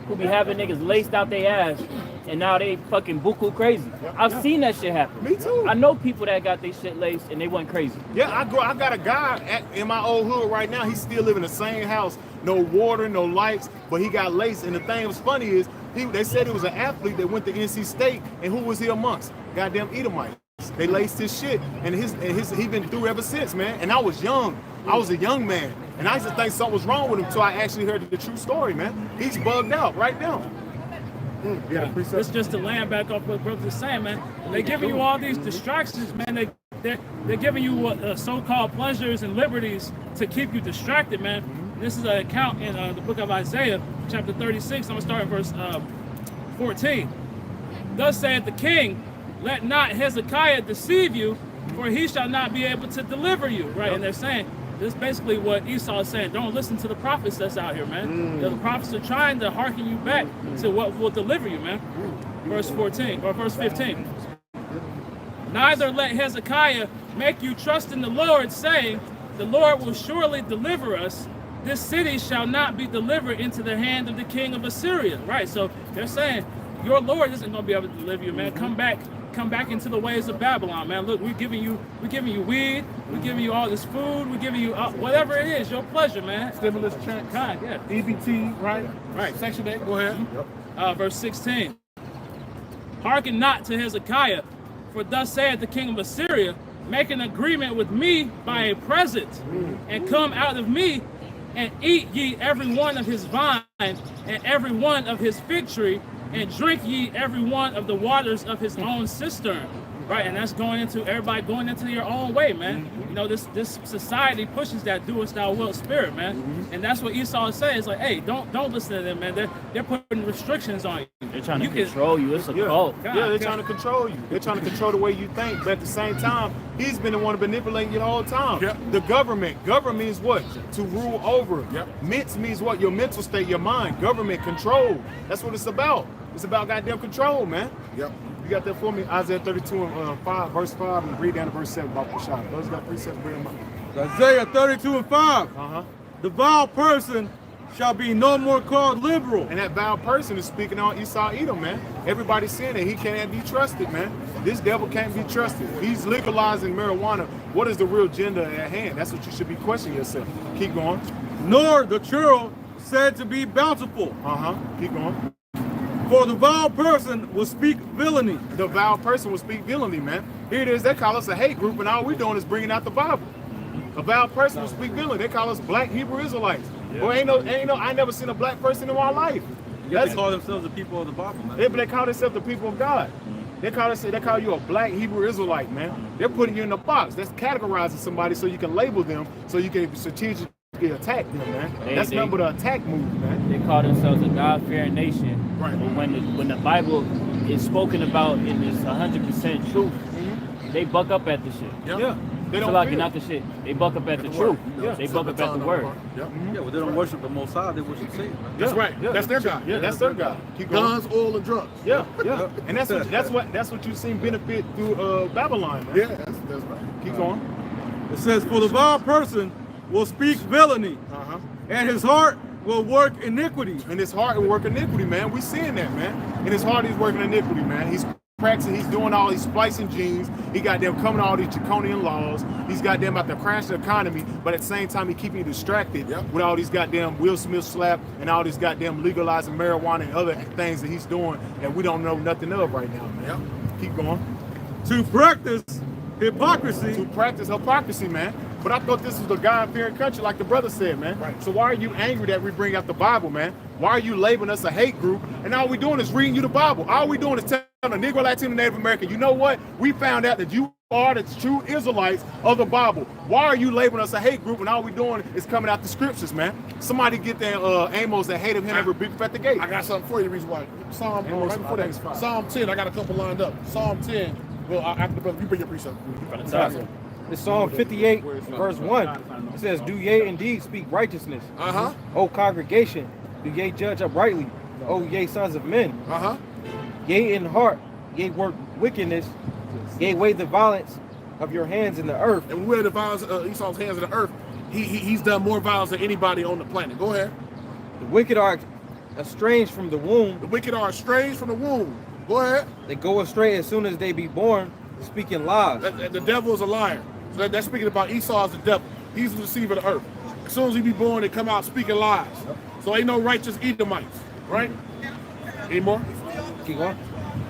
who be having niggas laced out their ass, and now they fucking buku crazy. I've seen that shit happen. Me too. I know people that got their shit laced and they went crazy. Yeah, I got a guy in my old hood right now. He still live in the same house, no water, no lights, but he got laced. And the thing was funny is, they said he was an athlete that went to NC State, and who was he amongst? Goddamn Edomites. They laced his shit, and he been through ever since, man. And I was young. I was a young man, and I used to think something was wrong with him until I actually heard the true story, man. He's bugged out right now. It's just to land back off what brother was saying, man. They're giving you all these distractions, man. They're giving you so-called pleasures and liberties to keep you distracted, man. This is an account in the book of Isaiah, chapter 36. I'm gonna start in verse 14. Thus saith the king, let not Hezekiah deceive you, for he shall not be able to deliver you. Right? And they're saying, this is basically what Esau is saying. Don't listen to the prophets that's out here, man. The prophets are trying to hearken you back to what will deliver you, man. Verse 14, or verse 15. Neither let Hezekiah make you trust in the Lord, saying, the Lord will surely deliver us. This city shall not be delivered into the hand of the king of Assyria. Right? So they're saying, your Lord isn't going to be able to deliver you, man. Come back into the ways of Babylon, man. Look, we're giving you weed, we're giving you all this food, we're giving you whatever it is, your pleasure, man. Stimulus check, EBT, right? Section 8, go ahead. Verse 16. Hearken not to Hezekiah, for thus saith the king of Assyria, make an agreement with me by a present, and come out of me, and eat ye every one of his vine, and every one of his fig tree, and drink ye every one of the waters of his own cistern. Right, and that's everybody going into your own way, man. You know, this society pushes that doest thou wilt spirit, man. And that's what Esau is saying. It's like, hey, don't listen to them, man. They're putting restrictions on you. They're trying to control you. It's a cult. They're trying to control you. They're trying to control the way you think. But at the same time, he's been the one manipulating you the whole time. The government means what? To rule over. Mint means what? Your mental state, your mind. Government control. That's what it's about. It's about goddamn control, man. Yep. You got that for me? Isaiah 32 and 5, verse 5, and read down to verse 7 about Pashad. Those got 3 sets, bring them up. Isaiah 32 and 5. Uh-huh. The vile person shall be no more called liberal. And that vile person is speaking on Esau Edom, man. Everybody's saying that he can't be trusted, man. This devil can't be trusted. He's legalizing marijuana. What is the real agenda at hand? That's what you should be questioning yourself. Keep going. Nor the churl said to be bountiful. Uh-huh. Keep going. For the vile person will speak villainy. The vile person will speak villainy, man. Here it is. They call us a hate group, and all we're doing is bringing out the Bible. A vile person will speak villainy. They call us black Hebrew Israelites. Well, ain't no, I never seen a black person in my life. Yet they call themselves the people of the Bible, man. They call themselves the people of God. They call you a black Hebrew Israelite, man. They're putting you in a box. That's categorizing somebody so you can label them, so you can strategically attack them, man. That's nothing but an attack move, man. They call themselves a God-fearing nation. Right. But when the Bible is spoken about in this 100% truth, they buck up at the shit. Yeah. They So don't like feel not the shit. They buck up at the truth. Yeah. They buck up at the word. Yep. Yeah, well, they don't worship the Most High, they worship Satan. That's right. Yeah. That's their God. Yeah, that's their God. Keep going. Guns, oil, and drugs. Yeah. And that's what you've seen benefit through Babylon, man. Yeah, that's right. Keep going. It says, for the vile person will speak villainy, Uh-huh. and his heart will work iniquity. In his heart will work iniquity, man. We seeing that, man. In his heart he's working iniquity, man. He's practicing, he's doing all these splicing genes. He got them coming all these draconian laws. He's got them about to crash the economy, but at the same time he keeping you distracted with all these goddamn Will Smith slap and all these goddamn legalizing marijuana and other things that he's doing that we don't know nothing of right now, man. Keep going. To practice hypocrisy. To practice hypocrisy, man. But I thought this was a God-fearing country, like the brother said, man. Right. So why are you angry that we bring out the Bible, man? Why are you labeling us a hate group? And all we doing is reading you the Bible. All we doing is telling the Negro, Latino, Native American, you know what? We found out that you are the true Israelites of the Bible. Why are you labeling us a hate group when all we doing is coming out the scriptures, man? Somebody get that Amos that hated him every big at the gate. I got something for you, reason why. Psalm, Amos, right before that, is fine. Psalm 10, I got a couple lined up. Psalm 10, well, after the brother, you bring your precept. It's Psalm 58, verse 1. It says, do ye indeed speak righteousness, Uh-huh, O congregation? Do ye judge uprightly, O ye sons of men? uh-huh. Yea in heart, ye work wickedness, ye weigh the violence of your hands in the earth. And where the violence, Esau's hands in the earth, he's done more violence than anybody on the planet. Go ahead. The wicked are estranged from the womb. The wicked are estranged from the womb. Go ahead. They go astray as soon as they be born, speaking lies. The devil is a liar. So that's speaking about Esau as the devil. He's the deceiver of the earth. As soon as he be born, they come out speaking lies. So ain't no righteous Edomites, right? Any more? Keep going.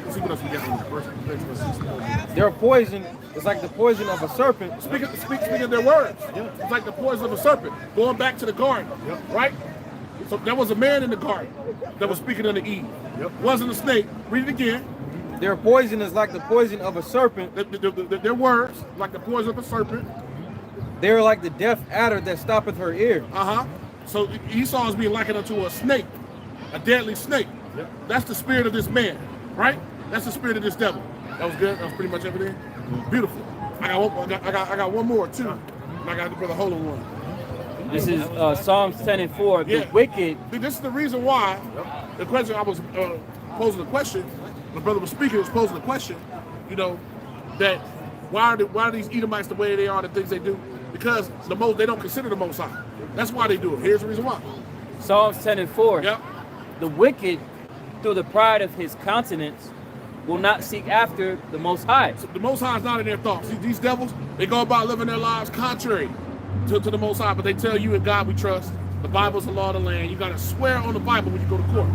Let's see what else we got in the verse. Their poison is like the poison of a serpent. Speaking of their words. It's like the poison of a serpent. Going back to the garden, right? So there was a man in the garden that was speaking unto Eve. Wasn't a snake. Read it again. Their poison is like the poison of a serpent. Their words, like the poison of a serpent. They are like the deaf adder that stoppeth her ear. Uh-huh. So Esau is being likened unto a snake, a deadly snake. That's the spirit of this man, right? That's the spirit of this devil. That was good. That was pretty much everything. Beautiful. I got one more too. And I got the brother Holland one. This is Psalms 10 and 4. The Yeah. wicked, This is the reason why the question I was posing the question. The brother was speaking, was posing the question. You know that why are these Edomites the way they are, the things they do? Because they don't consider the Most High. That's why they do it. Here's the reason why. Psalms 10 and 4. Yep. The wicked, through the pride of his countenance, will not seek after the Most High. So the Most High is not in their thoughts. These devils, they go about living their lives contrary to the Most High, but they tell you in God we trust. The Bible's the law of the land. You got to swear on the Bible when you go to court.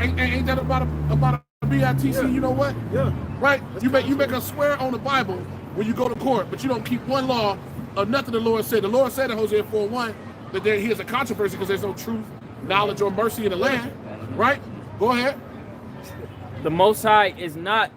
Ain't that about a BITC? Yeah. You know what? Yeah. Right? You make us swear on the Bible when you go to court, but you don't keep one law of nothing the Lord said. The Lord said in Hosea 4:1 that he is a controversy because there's no truth, knowledge, or mercy in the land. Right? Go ahead. The Most High is not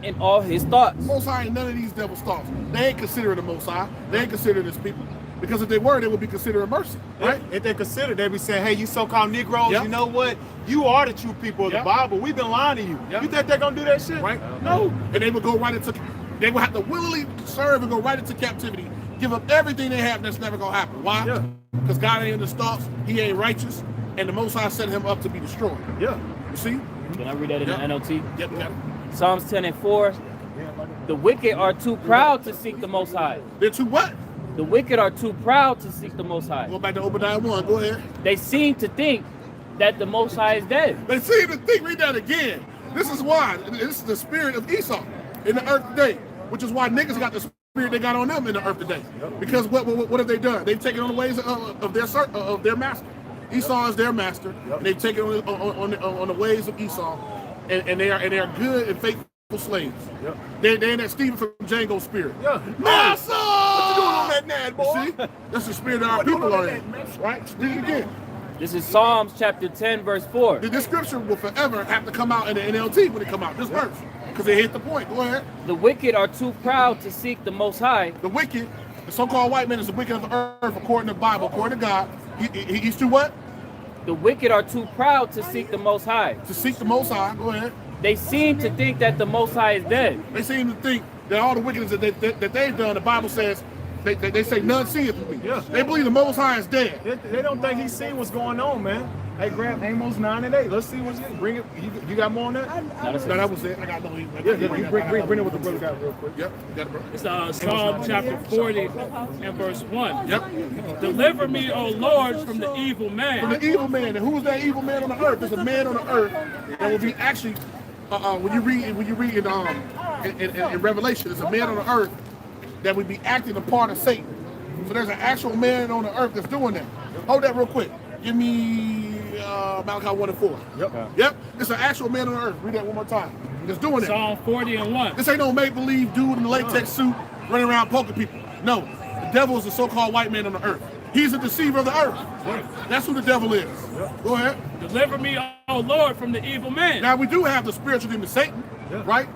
in all his thoughts. Most High ain't none of these devils' thoughts. They ain't considering the Most High. They ain't considering his people. Because if they were, they would be considering mercy, right? If they consider, they'd be saying, hey, you so-called Negroes, Yep. you know what? You are the true people of the Yep. Bible. We've been lying to you. Yep. You think they're going to do that shit? Right? No. And they would go right into, they would have to willingly serve and go right into captivity, give up everything they have. That's never going to happen. Why? Yeah. Because God ain't in his thoughts. He ain't righteous. And the Most High set him up to be destroyed. Yeah. You see? Can I read that in Yep. the NLT? Yep, we got it. Psalms 10 and 4. The wicked are too proud to seek the Most High. They're too what? The wicked are too proud to seek the Most High. Go back to Obadiah 1. Go ahead. They seem to think that the Most High is dead. They seem to think, read that again. This is why. This is the spirit of Esau in the earth today, which is why niggas got the spirit they got on them in the earth today. Because what have they done? They've taken on the ways of their master. Esau is their master, and they've taken on the ways of Esau, and they are good and faithful slaves. Yep. They're in that Stephen from Django spirit. Yeah. Master! What you doing on that nad, boy? You see? That's the spirit that our What you people doing are on in. that, Right? Read it again. This is Psalms chapter 10, verse 4. This scripture will forever have to come out in the NLT when it come out. This verse. Because they hit the point. Go ahead. The wicked are too proud to seek the Most High. The wicked, the so-called white man is the wicked of the earth according to the Bible, according to God. He's to what? The wicked are too proud to seek the Most High. To seek the Most High. Go ahead. They seem to think that the Most High is dead. They seem to think that all the wickedness that they've done, the Bible says, they say none seeth me. Yeah. They believe the Most High is dead. They don't think he's seen what's going on, man. Hey, grab Amos 9 and 8. Let's see what's it. Bring it. You got more on that? No, that was it. I got no. Yeah, you bring it with the brother got real quick. Yep. You got it, bro. It's Psalm chapter 40 and verse 1. Yep. Deliver me, O Lord, from the evil From man. the evil man. And who is that evil man on the earth? There's a man on the earth that will be actually, when you read in Revelation, there's a man on the earth that would be acting a part of Satan. So there's an actual man on the earth that's doing that. Hold that real quick. Give me Malachi 1 and 4. Yep. It's an actual man on the earth. Read that one more time. That's doing that. Psalm 40 and 1. This ain't no make-believe dude in a latex suit running around poking people. No. The devil is a so-called white man on the earth. He's a deceiver of the earth. That's who the devil is. Go ahead. Deliver me, O Lord, from the evil man. Now, we do have the spiritual demon Satan, right?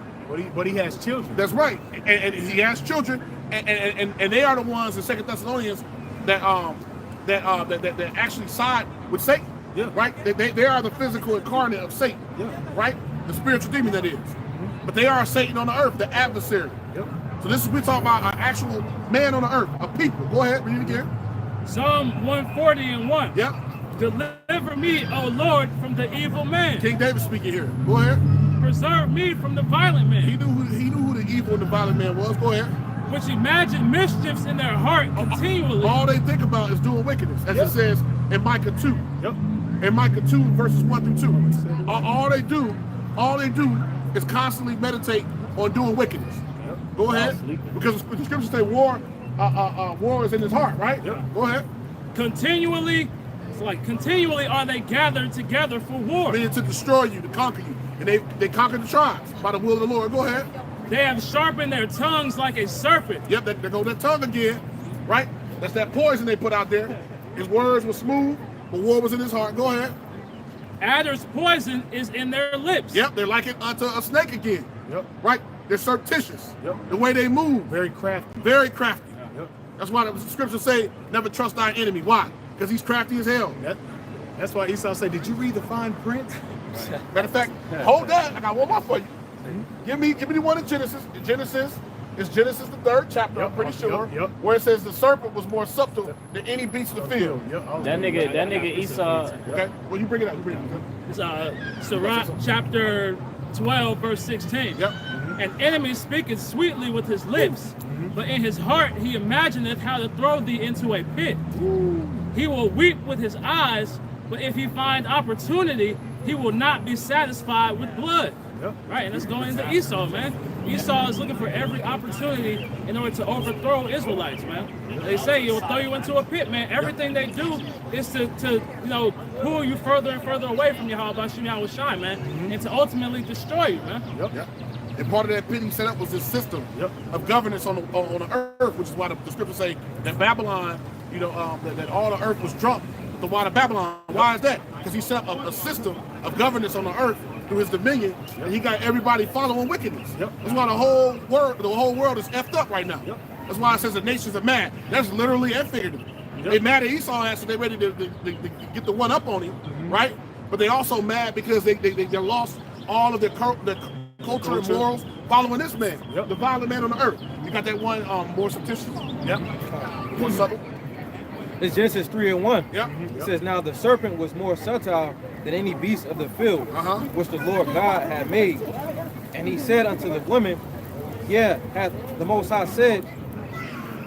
But he has children. That's right. And he has children, and they are the ones in 2 Thessalonians that actually side with Satan. Yeah. Right? They are the physical incarnate of Satan. Yeah. Right? The spiritual demon that is. But they are Satan on the earth, the adversary. Yep. So this is, we're talking about an actual man on the earth, a people. Go ahead, read it again. Psalm 140 and 1. Yep. Deliver me, O Lord, from the evil man. King David speaking here. Go ahead. Preserve me from the violent He man, knew who the evil and the violent man was. Go ahead. which imagine mischiefs in their heart continually. All they think about is doing wickedness, as it says in Micah 2. Yep. In Micah 2, verses 1 through 2. All they do is constantly meditate on doing wickedness. Yep. Go ahead. Because the scriptures say war is in his heart, right? Yep. Go ahead. Continually are they gathered together for war. Meaning to destroy you, to conquer you. And they conquered the tribes by the will of the Lord. Go ahead. They have sharpened their tongues like a serpent. Yep, there go that tongue again, right? That's that poison they put out there. His words were smooth, but war was in his heart. Go ahead. Adder's poison is in their lips. Yep, they're like it unto a snake again. Yep. Right? They're surreptitious. Yep. The way they move, Very crafty. very crafty. Yep. That's why the scriptures say, never trust thy enemy. Why? Because he's crafty as hell. That's why Esau said, "Did you read the fine print?" Matter of fact, hold that. I got one more for you. Give me the one in Genesis. It's Genesis the 3rd chapter, I'm pretty sure, Yep. where it says the serpent was more subtle than any beast of the field. Yep. That nigga Esau. Okay? Well, you bring it up. It's Sirach chapter 12, verse 16. Yep. An enemy speaketh sweetly with his lips, but in his heart he imagineth how to throw thee into a pit. He will weep with his eyes, but if he find opportunity, he will not be satisfied with blood. Yep. Right, and let's go into Esau, man. Esau is looking for every opportunity in order to overthrow Israelites, man. They say it will throw you into a pit, man. Everything they do is to pull you further and further away from Yahweh Shai, man, and to ultimately destroy you, man. Yep. And part of that pit he set up was this system of governance on the earth, which is why the scriptures say that Babylon, that all the earth was drunk with the water of Babylon. Why is that? Because he set up a system of governance on the earth through his dominion, and he got everybody following wickedness. That's why the whole world is effed up right now. That's why it says the nations are mad. That's literally and figuratively. They mad at Esau, so they're ready to get the one up on him, right? But they also mad because they lost all of their culture and morals following this man, the violent man on the earth. You got that one more fictitious, more subtle. It's Genesis 3:1. Yep. It says, now the serpent was more subtle than any beast of the field, which the Lord God had made. And he said unto the woman, yeah, hath the Most High said,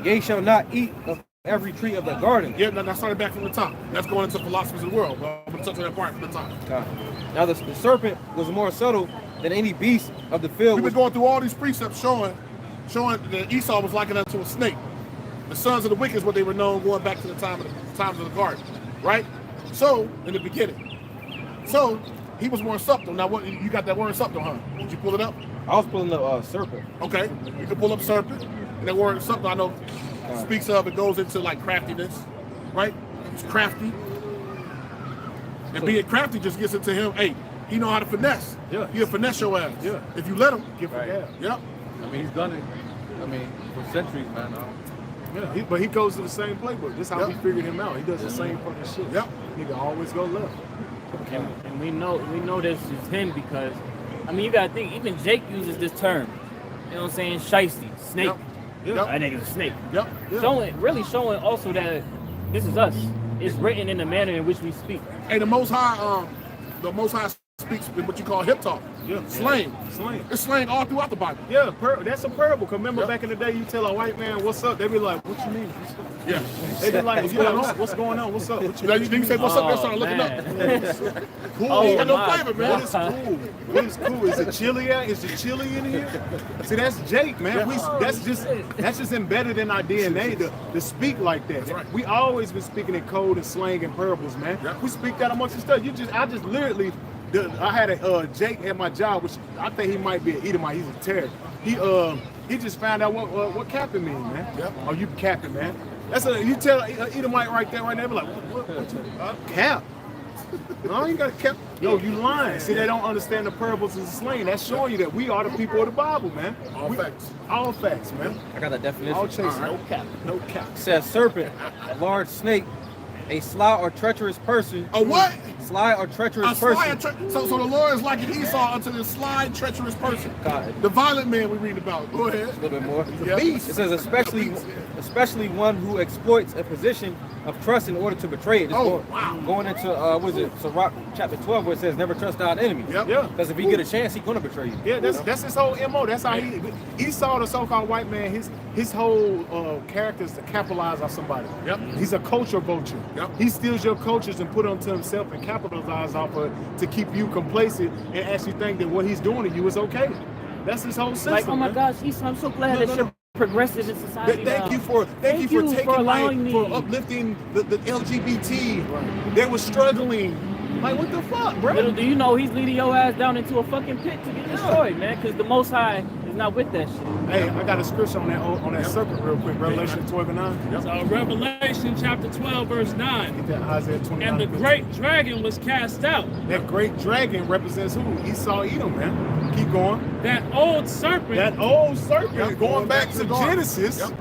ye shall not eat of every tree of the garden. Yeah, now started back from the top. That's going into philosophers of the world. But I'm going to touch on that part from the top. Now the serpent was more subtle than any beast of the field. We've been going through all these precepts showing that Esau was likened unto a snake. The sons of the wicked is what they were known going back to the times of the garden, right? So, in the beginning. So, he was more subtle. Now, what you got that word subtle, huh? Did you pull it up? I was pulling up serpent. Okay, you can pull up serpent. And that word subtle, I know, speaks of, it goes into like craftiness, right? It's crafty. And being crafty just gets into him, hey, he know how to finesse. Yeah. He'll finesse your ass. Yeah. If you let him. Yeah. Yep. I mean, he's done it. I mean, for centuries, man. Yeah, but he goes to the same playbook. This is how Yep. we figured him out. He does the same fucking shit. Yep. Nigga always go left. And we know this is him because, I mean, you gotta think, even Jake uses this term. You know what I'm saying? Shiesty, snake. Yep. Yep. That nigga's a snake. Yep. Really showing also that this is us. It's written in the manner in which we speak. Hey, the Most High speaks in what you call hip talk. Yeah. Slang. Slang. It's slang all throughout the Bible. Yeah, that's a parable. Cause remember Yep. back in the day, you tell a white man, "What's up?" They be like, "What you mean?" Yeah. They be like, "What's going on? What's going on? What's up?" What Now you say what's up? They start looking man. up. Cool. Oh, Ain't got no my flavor, man. What is cool? What is cool? Is it chilly out? Is it chilly in here? See, that's Jake, man. That's just embedded in our DNA to speak like that. That's right. We always been speaking in code and slang and parables, man. Yeah. We speak that amongst the stuff. I just literally. I had a Jake at my job, which I think he might be an Edomite. He's a terror. He just found out what capping means, man. Yep. Oh, you capping, man. You tell Edomite right there, be like, what cap? No, you got to cap. Yo, you lying. See, they don't understand the parables of the slang. That's showing you that we are the people of the Bible, man. All facts. All facts, man. I got that definition. All chasing, All no right. cap, no cap. It says serpent, a large snake, a sly or treacherous person. A what? Sly or treacherous A sly person. so the Lord is like an Esau unto the sly, treacherous person. God, The violent man we read about. Go ahead. a little bit more. Yeah. beast. It says especially one who exploits a position of trust in order to betray it. It's Oh, wow. Going into what is it? Sirach chapter 12, where it says never trust our enemy. Yep. Yeah. Because if he get a chance, he's gonna betray you. Yeah, that's his whole MO. That's how Esau, the so-called white man, his whole character is to capitalize on somebody. Yep. He's a culture vulture. Yep. He steals your cultures and put them to himself and capitalize off of it to keep you complacent and actually think that what he's doing to you is okay. That's his whole system. Like, oh my man. gosh, Esau, I'm so glad that you're progressive in society. Thank now. you for Thank you for taking allowing me. for uplifting the LGBT. They were struggling. Like, what the fuck, bro? Little do you know he's leading your ass down into a fucking pit to get destroyed, man, because the Most High is not with that shit. Hey, I got a scripture on that serpent real quick. Revelation 12:9. So Revelation chapter 12, verse 9. Get that Isaiah 29. And the great dragon was cast out, That great dragon represents who? Esau, Edom, man. Keep going. that old serpent. That old serpent, Yep, going back to God. Genesis. Yep.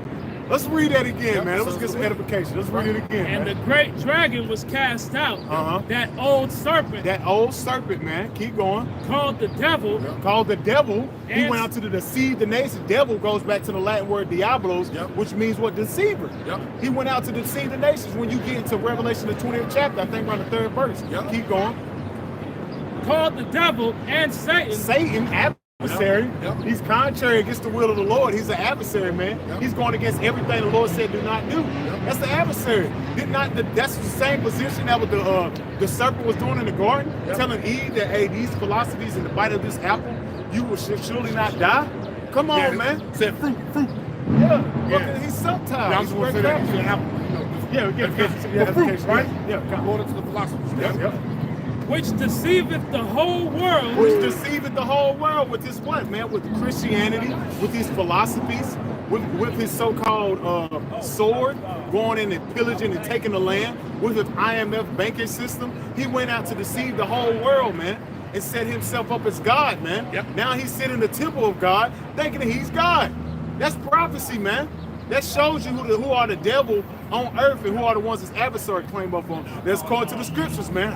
Let's read that again, Yep, man. Let's sounds get some good. edification. Let's read it again, and the man. great dragon was cast out, that old serpent That old serpent, man. Keep going. called the devil, Called the devil. He And- went out to deceive the nation. Devil goes back to the Latin word diabolos, Yep. which means what? Deceiver. Yep. He went out to deceive the nations. When you get into Revelation, the 20th chapter, I think around the 3rd verse. Yep. Keep going. called the devil and Satan, Satan, adversary. Yep. He's contrary against the will of the Lord. He's an adversary, man. Yep. He's going against everything the Lord said do not do. That's the adversary. That's the same position that what the serpent was doing in the garden, telling Eve that, hey, these philosophies in the bite of this apple, you will surely not die. Come on, Yeah, man. Said fruit. Yeah. Yeah. Look, he's subtle. Yeah, I'm just going to say that. He's You very have, Yeah, we get the fruit, right? Yeah, come Going on. into the philosophers. Yep. which deceiveth the whole world, Which deceiveth the whole world with his what, man? With Christianity, with his philosophies, with his so-called sword, going in and pillaging and taking the land, with his IMF banking system. He went out to deceive the whole world, man, and set himself up as God, man. Yep. Now he's sitting in the temple of God, thinking that he's God. That's prophecy, man. That shows you who are the devil on earth and who are the ones his adversary claim up on. That's according to the scriptures, man.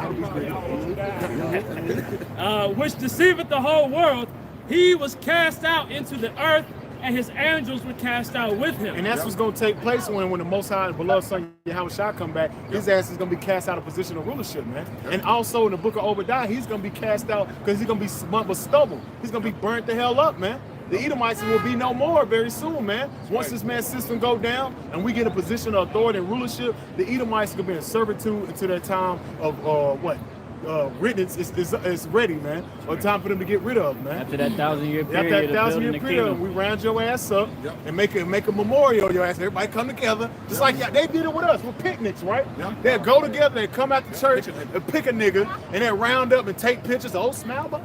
which deceiveth the whole world. He was cast out into the earth, and his angels were cast out with him. And that's what's going to take place when the Most High, beloved Son Yahweh Shah come back. His ass is going to be cast out of position of rulership, man. And also in the book of Obadiah, he's going to be cast out because he's going to be smut with stubble. He's going to be burnt the hell up, man. The Edomites will be no more very soon, man. Once this man's system go down and we get a position of authority and rulership, the Edomites are going to be in servitude until their time of riddance is ready, man. Or time for them to get rid of, man. After that 1,000-year period, After that 1,000-year of period, kingdom. we round your ass up and make a memorial of your ass. Everybody come together, just like they did it with us with picnics, right? They'll go together, they come out to church and pick a nigga, and then round up and take pictures. Oh, smile,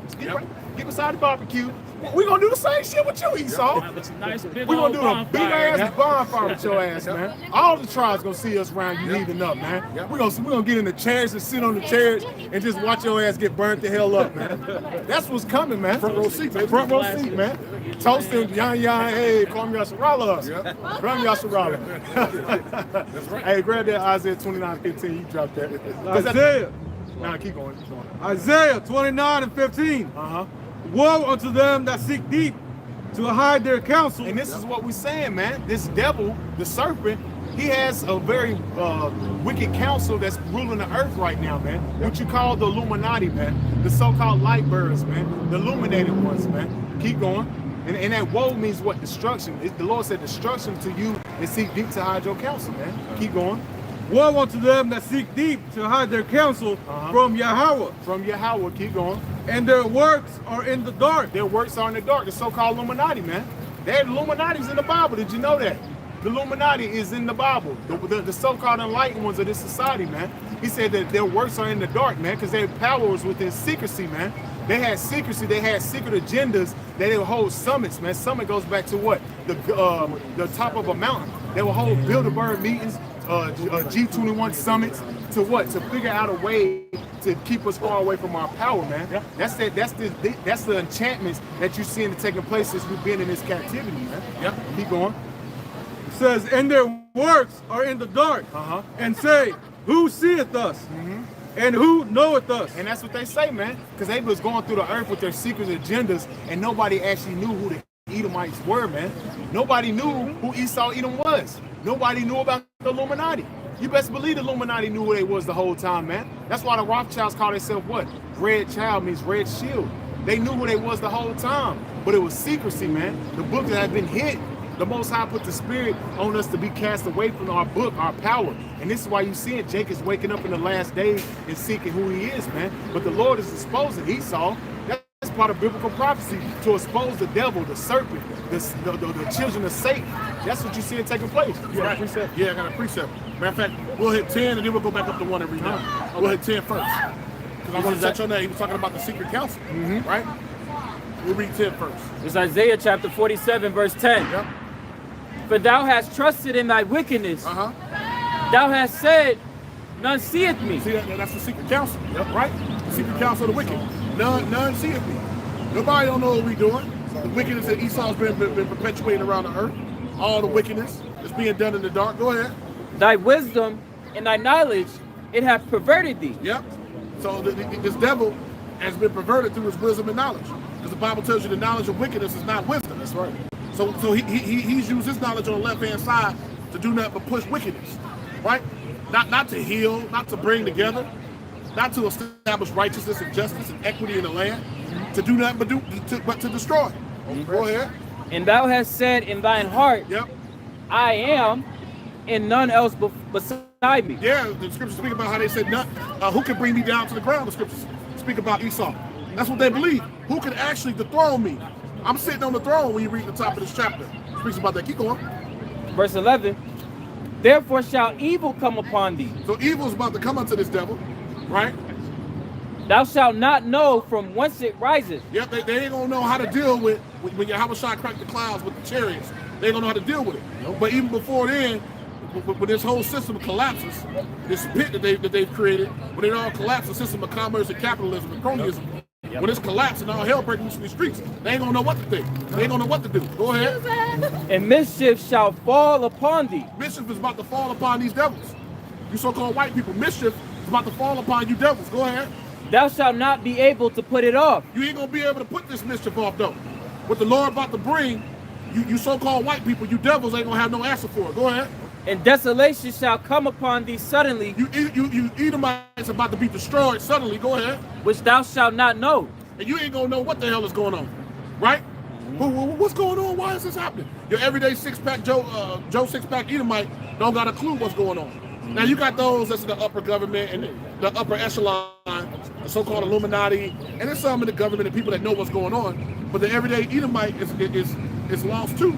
get beside the barbecue. We gonna do the same shit with you, Esau. It's a nice big We old gonna do a big bonfire. ass bonfire with your ass, man. All the tribes gonna see us around you heaving up, man. We gonna get in the chairs and sit on the chairs and just watch your ass get burnt the hell up, man. That's what's coming, man. Front row seat, man. Front row seat, man. Toasting, yan, hey, Kwame Yasharala. Kwame Yasharala. That's right. Hey, grab that Isaiah 29:15. You dropped that. Isaiah. Nah, keep going. Keep going. Isaiah 29 and 15. Woe unto them that seek deep to hide their counsel. And this is what we're saying, man. This devil, the serpent, he has a very wicked council that's ruling the earth right now, man. What you call the Illuminati, man. The so-called light birds, man. The illuminated ones, man. Keep going. And that woe means what? Destruction. The Lord said destruction to you and seek deep to hide your counsel, man. Keep going. Woe unto them that seek deep to hide their counsel from Yahweh. From Yahweh, keep going. And their works are in the dark. Their works are in the dark. The so-called Illuminati, man. They're Illuminati's in the Bible. Did you know that? The Illuminati is in the Bible. The so-called enlightened ones of this society, man. He said that their works are in the dark, man, because their power was within secrecy, man. They had secrecy. They had secret agendas. They would hold summits, man. Summit goes back to what? The top of a mountain. They would hold Bilderberg meetings, G21 summits, to what? To figure out a way to keep us far away from our power, man. That's the enchantments that you're seeing taking place since we've been in this captivity, man. Keep going. It says, and their works are in the dark. And say, who seeth us? And who knoweth us? And that's what they say, man. Because they was going through the earth with their secret agendas, and nobody actually knew who the Edomites were, man. Nobody knew who Esau Edom was. Nobody knew about the Illuminati. You best believe the Illuminati knew who they was the whole time, man. That's why the Rothschilds call themselves what? Red Child means red shield. They knew who they was the whole time, but it was secrecy, man. The book that had been hidden. The Most High put the spirit on us to be cast away from our book, our power. And this is why you see it. Jake is waking up in the last days and seeking who he is, man. But the Lord is exposing Esau. That's part of biblical prophecy, to expose the devil, the serpent, the children of Satan. That's what you see it taking place. You got a precept? Yeah, I got a precept. Matter of fact, we'll hit 10 and then we'll go back up to 1 and read now. We'll hit 10 first. Because I want to touch on that. He was talking about the secret council, right? We'll read 10 first. It's Isaiah chapter 47, verse 10. Yep. For thou hast trusted in thy wickedness. Thou hast said, none seeth me. See, that's the secret council, right? The secret council of the wicked. None seeth me. Nobody don't know what we're doing. The wickedness that Esau's been perpetuating around the earth. All the wickedness is being done in the dark. Go ahead. Thy wisdom and thy knowledge, it hath perverted thee. Yep. So this devil has been perverted through his wisdom and knowledge. Because the Bible tells you the knowledge of wickedness is not wisdom. That's right. So he's used his knowledge on the left-hand side to do nothing but push wickedness, right? Not to heal, not to bring together, not to establish righteousness and justice and equity in the land, to do nothing but to destroy. Go ahead. And thou hast said in thine heart, I am, and none else beside me. Yeah, the scriptures speak about how they said, who can bring me down to the ground? The scriptures speak about Esau. That's what they believe. Who can actually dethrone me? I'm sitting on the throne when you read the top of this chapter. It speaks about that. Keep going. Verse 11. Therefore shall evil come upon thee. So evil is about to come unto this devil, right? Thou shalt not know from whence it riseth. Yep, they ain't gonna know how to deal with when Yahweh Shai cracked the clouds with the chariots. They ain't gonna know how to deal with it. But even before then, when this whole system collapses, this pit that they've created, when it all collapses, the system of commerce and capitalism and cronyism, when it's collapsed and all hell breaking loose in the streets, they ain't gonna know what to think. They ain't gonna know what to do. Go ahead. And mischief shall fall upon thee. Mischief is about to fall upon these devils. You so-called white people, mischief is about to fall upon you devils. Go ahead. Thou shalt not be able to put it off. You ain't gonna be able to put this mischief off though. What the Lord about to bring You so-called white people, you devils ain't gonna have no answer for it. Go ahead. And desolation shall come upon thee suddenly, You Edomites about to be destroyed suddenly. Go ahead. which thou shalt not know. And you ain't gonna know what the hell is going on, right? What's going on? Why is this happening? Your everyday six-pack Joe six-pack Edomite don't got a clue what's going on. Now you got those that's in the upper government and the upper echelon, the so-called Illuminati, and there's some in the government and people that know what's going on. But the everyday Edomite is lost too.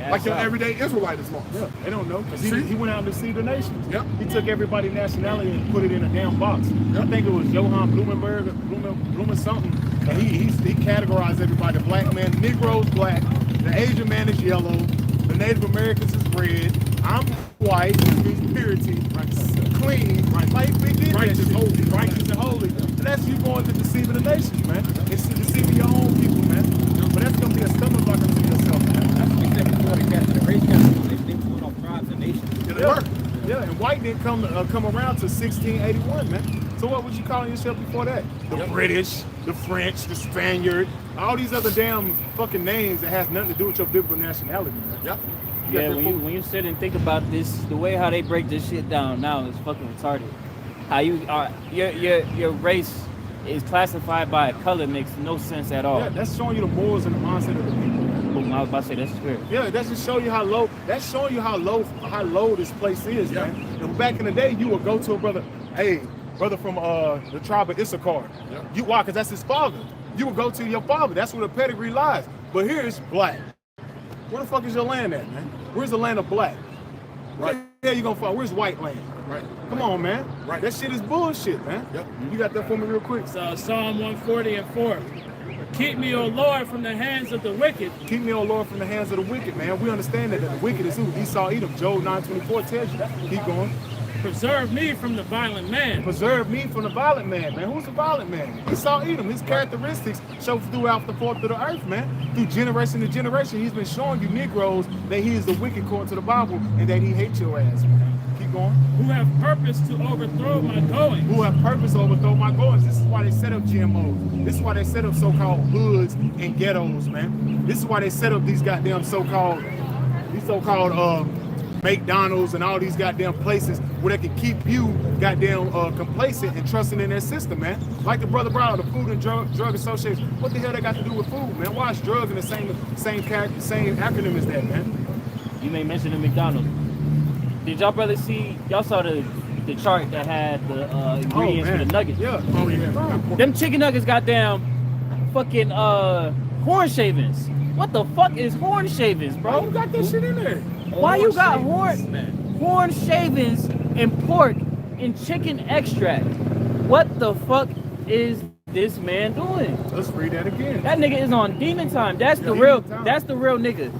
Like your everyday Israelite is lost. Yeah, they don't know. 'Cause See? he went out and deceived the nations. Yep. He took everybody's nationality and put it in a damn box. Yep. I think it was Johann Blumenberg, Blumen something. And he categorized everybody. The black man, the Negro's black, the Asian man is yellow, the Native Americans is red. I'm white, which means purity, clean, like we did Righteous, that shit. holy. Righteous and holy. And that's you going to deceiving the nations, man. It's deceiving your own people, man. But that's gonna be a stomach blocker to yourself, man. That's what we said before the race capitalization. They pulling off tribes and nations. Yeah, they were. Yeah, and white didn't come around to 1681, man. So what was you calling yourself before that? The British, the French, the Spaniard, all these other damn fucking names that has nothing to do with your biblical nationality, man. Yep. You got Yeah, that when you sit and think about this, the way how they break this shit down now is fucking retarded. How you are, your race is classified by a color makes no sense at all. Yeah, that's showing you the morals and the mindset of the people. Boom, I was about to say that's spirit. Yeah, that's just showing you how low. That's showing you how low this place is, Yeah. man. And back in the day, you would go to a brother, hey, brother from the tribe of Issachar. Yeah. You why? Because that's his father. You would go to your father. That's where the pedigree lies. But here it's black. Where the fuck is your land at, man? Where's the land of black? Right. Yeah, you gonna find. Where's white land? Right. Come on, man. Right. That shit is bullshit, man. Yep. You got that for me real quick? So Psalm 140 and 4. Keep me, O Lord, from the hands of the wicked. Keep me, O Lord, from the hands of the wicked, man. We understand that the wicked is who? Esau, Edom. Job 9:24 tells you. Keep going. Preserve me from the violent man. Preserve me from the violent man, man. Who's the violent man? Esau, Edom. His characteristics show throughout the fourth of the earth, man. Through generation to generation, he's been showing you Negroes that he is the wicked according to the Bible and that he hates your ass, man. Keep going. Who have purpose to overthrow my going. Who have purpose to overthrow my goings. This is why they set up GMOs. This is why they set up so-called hoods and ghettos, man. This is why they set up these goddamn so-called McDonald's and all these goddamn places where they can keep you goddamn complacent and trusting in their system, man. Like the brother brought out, the Food and Drug Association. What the hell they got to do with food, man? Why is drugs in the same acronym as that, man? You may mention the McDonald's. Did y'all brothers see? Y'all saw the chart that had the ingredients for the nuggets. Yeah. Oh yeah. Them chicken nuggets got down fucking horn shavings. What the fuck is horn shavings, bro? Who got that shit in there? Why you got horn shavings and pork and chicken extract? What the fuck is this man doing? Let's read that again. That nigga is on demon time. That's the demon real. time. That's the real nigga.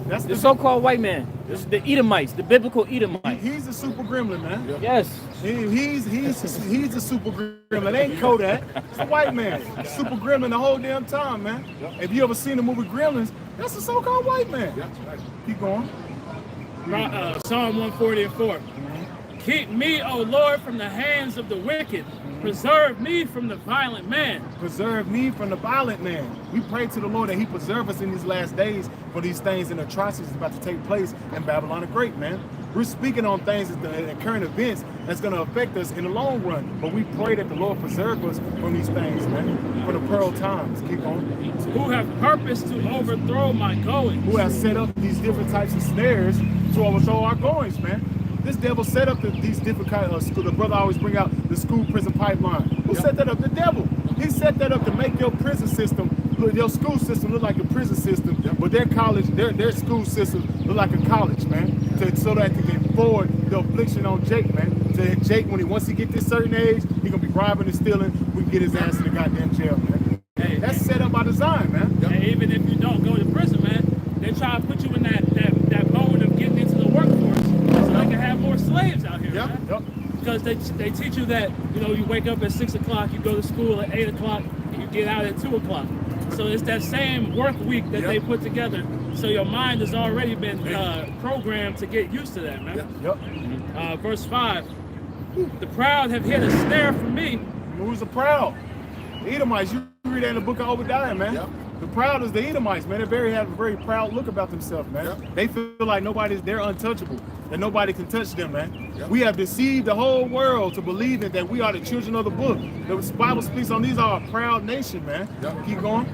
That's The so-called white man. This is the Edomites, the biblical Edomites. He's a super gremlin, man. Yes. He's a super gremlin. It ain't Kodak. It's a white man. Super gremlin the whole damn time, man. If you ever seen the movie Gremlins, that's a so-called white man. Keep going. Psalm 140 and 4. Keep me, O Lord, from the hands of the wicked. Preserve me from the violent man. Preserve me from the violent man. We pray to the Lord that he preserve us in these last days for these things and atrocities about to take place in Babylon the Great, man. We're speaking on things and current events that's going to affect us in the long run. But we pray that the Lord preserve us from these things, man. For the pearl times. Keep on. Who have purpose to overthrow my going. Who has set up these different types of snares to overthrow our goings, man. This devil set up these different kind of school. The brother always bring out the school prison pipeline. Who set that up? The devil. He set that up to make your prison system, your school system look like a prison system, but their college, their school system look like a college, man. So that they can forward the affliction on Jake, man. So that Jake, once he get this certain age, he gonna be robbing and stealing. We can get his ass in the goddamn jail, man. Hey, That's set up by design, man. and even if you don't go to prison, man, they try to put you in that mode of getting into the workforce so they can have more slaves out here, man. Yep. Because they teach you that, you wake up at 6 o'clock, you go to school at 8 o'clock, and you get out at 2 o'clock. So it's that same work week that they put together. So your mind has already been programmed to get used to that, man. Yep. Verse 5, the proud have hit a snare for me. Who's the proud? Edomites. You read that in the book of Obadiah, man. Yep. The proud is the Edomites, man. They have a very proud look about themselves, man. Yep. They feel like they're untouchable, that nobody can touch them, man. Yep. We have deceived the whole world to believe that we are the children of the book. The Bible speaks on these are a proud nation, man. Yep. Keep going.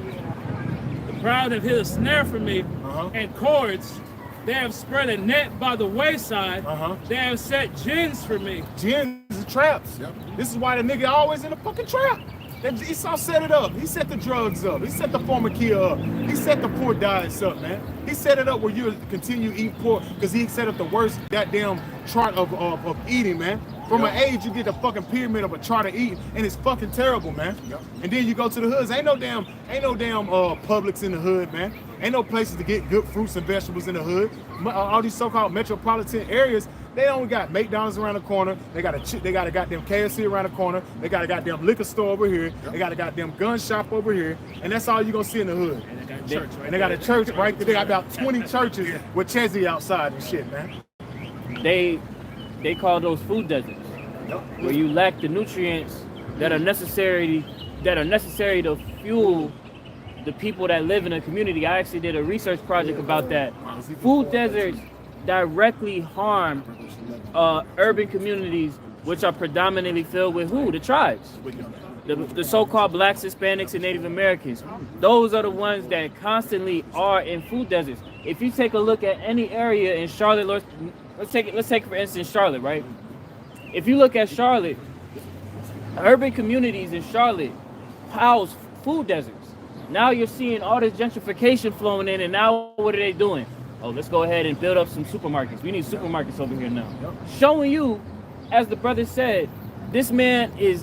The proud have hid a snare for me and cords. They have spread a net by the wayside. They have set gins for me. Gins and traps. Yep. This is why the nigga always in a fucking trap. Esau set it up. He set the drugs up. He set the pharmakia up. He set the poor diets up, man. He set it up where you continue eating pork because he set up the worst goddamn chart of eating, man. From an age, you get the fucking pyramid of a chart of eating, and it's fucking terrible, man. Yep. And then you go to the hoods. Ain't no damn Publix in the hood, man. Ain't no places to get good fruits and vegetables in the hood. All these so-called metropolitan areas, they only got McDonald's around the corner. They got a goddamn KFC around the corner. They got a goddamn liquor store over here. Yep. They got a goddamn gun shop over here, and that's all you gonna see in the hood. And they got a church right And they got a church right there. They got about 20 churches with Chezzy outside and shit, man. They call those food deserts, where you lack the nutrients that are necessary to fuel the people that live in a community. I actually did a research project about that. Food deserts directly harm urban communities, which are predominantly filled with who? The tribes. The so-called blacks, Hispanics, and Native Americans. Those are the ones that constantly are in food deserts. If you take a look at any area in Charlotte, let's take for instance Charlotte, right? If you look at Charlotte, urban communities in Charlotte house food deserts. Now you're seeing all this gentrification flowing in, and now what are they doing? Oh, let's go ahead and build up some supermarkets. We need supermarkets over here now. Showing you, as the brother said, this man is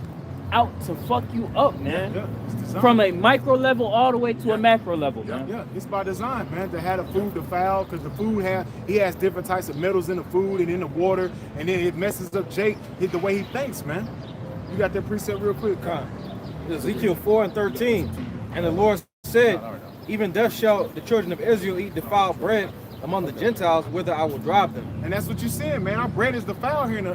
out to fuck you up, man. It's designed. From a micro level all the way to a macro level, man. Yeah, it's by design, man, to have the food defiled, because the food he has different types of metals in the food and in the water, and then it messes up Jake the way he thinks, man. You got that precept real quick? Ezekiel 4:13, and the Lord said, even thus shall the children of Israel eat defiled bread among the Gentiles, whither I will drive them. And that's what you're saying, man. Our bread is defiled here in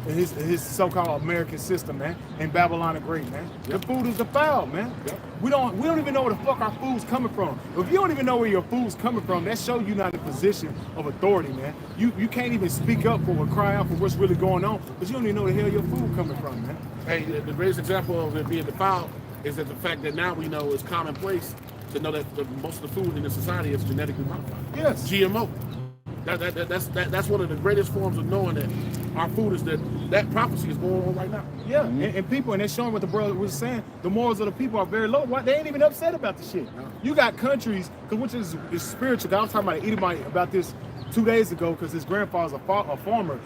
his so-called American system, man. In Babylon the Great, man. The food is defiled, man. We don't even know where the fuck our food's coming from. If you don't even know where your food's coming from, that shows you not in a position of authority, man. You can't even speak up for or cry out for what's really going on, because you don't even know where the hell your food coming from, man. Hey, the greatest example of it being defiled is that the fact that now we know it's commonplace to know that most of the food in the society is genetically modified. Yes. GMO. That's one of the greatest forms of knowing that our food is that prophecy is going on right now. Yeah, and people, and they're showing what the brother was saying, the morals of the people are very low. Why? They ain't even upset about the shit. No. You got countries, which is spiritual. I was talking about an Edomite about this 2 days ago, because his grandfather's a farmer.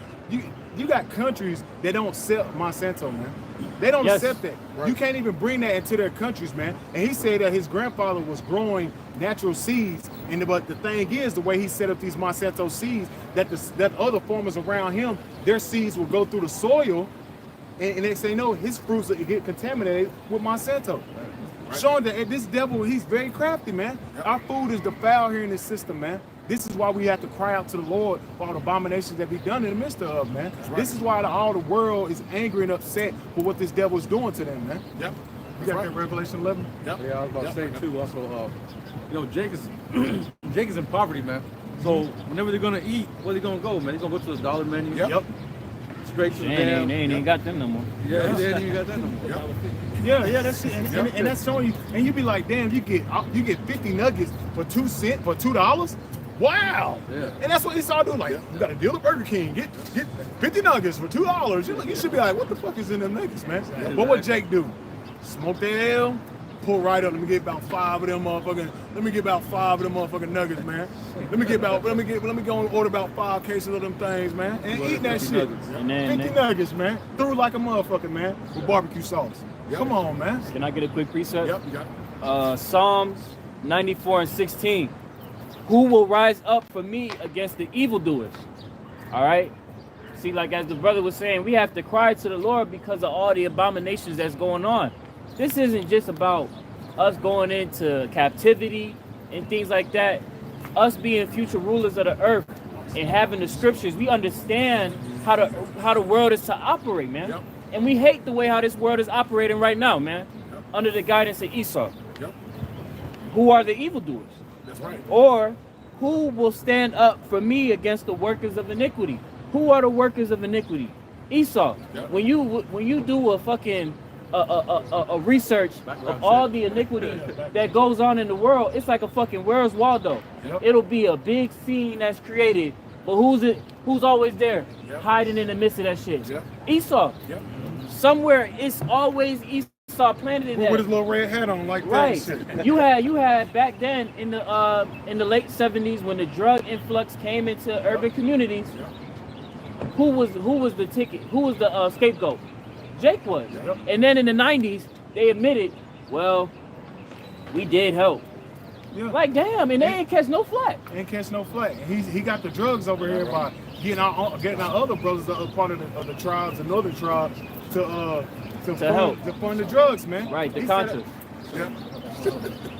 You got countries that don't accept Monsanto, man. They don't accept that. Right. You can't even bring that into their countries, man. And he said that his grandfather was growing natural seeds, but the thing is, the way he set up these Monsanto seeds, that other farmers around him, their seeds will go through the soil, and they say no, his fruits will get contaminated with Monsanto. Right. Showing that this devil, he's very crafty, man. Yep. Our food is defiled here in this system, man. This is why we have to cry out to the Lord for all the abominations that be done in the midst of, man. Right. This is why all the world is angry and upset for what this devil is doing to them, man. Yep. You got that Revelation 11? Yep. Yeah, I was about to say too. Also, Jake is in poverty, man. So whenever they're gonna eat, where they gonna go, man? They're gonna go to the dollar menu. Yep. Straight to the They damn. ain't even got them no more. Yeah, they ain't even got that no more. Yeah, that's it. And that's showing you, and you be like, damn, you get 50 nuggets for $2. Wow. Yeah. And that's what Esau doing. Like, you got a deal at Burger King. Get 50 nuggets for $2. You should be like, what the fuck is in them nuggets, man? Yeah, but what Jake do? Smoke that L, pull right up. Let me get about 5 of them motherfucking nuggets, man. Let me go and order about 5 cases of them things, man. And eat that shit. Nuggets. 50 nuggets, man. Through like a motherfucker, man. With barbecue sauce. Yep. Come on, man. Can I get a quick precept? Yep, you got it. Psalms 94:16. Who will rise up for me against the evildoers? All right. See, like as the brother was saying, we have to cry to the Lord because of all the abominations that's going on. This isn't just about us going into captivity and things like that. Us being future rulers of the earth and having the scriptures, we understand how the world is to operate, man. Yep. And we hate the way how this world is operating right now, man. under the guidance of Esau. Yep. Who are the evildoers? That's right. Or who will stand up for me against the workers of iniquity? Who are the workers of iniquity? Esau. Yep. When you do a fucking a research of all the iniquity that goes on in the world, it's like a fucking Where's Waldo. Yep. It'll be a big scene that's created, but who's always there? Yep. Hiding in the midst of that shit. Yep. Esau. Yep. Somewhere it's always Esau planted in With that. his little red hat on like that. Right. and shit. You had back then in the late 70s when the drug influx came into urban communities. Who was the ticket? Who was the scapegoat? Jake was. Yep. And then in the 90s, they admitted, well, we did help. Yeah. Like damn, and they ain't catch no flack. Ain't catch no flag. He got the drugs over here by getting our other brothers that are part of the tribes, the northern tribes, to help. fund the drugs, man. Right, the He Contras. Yeah.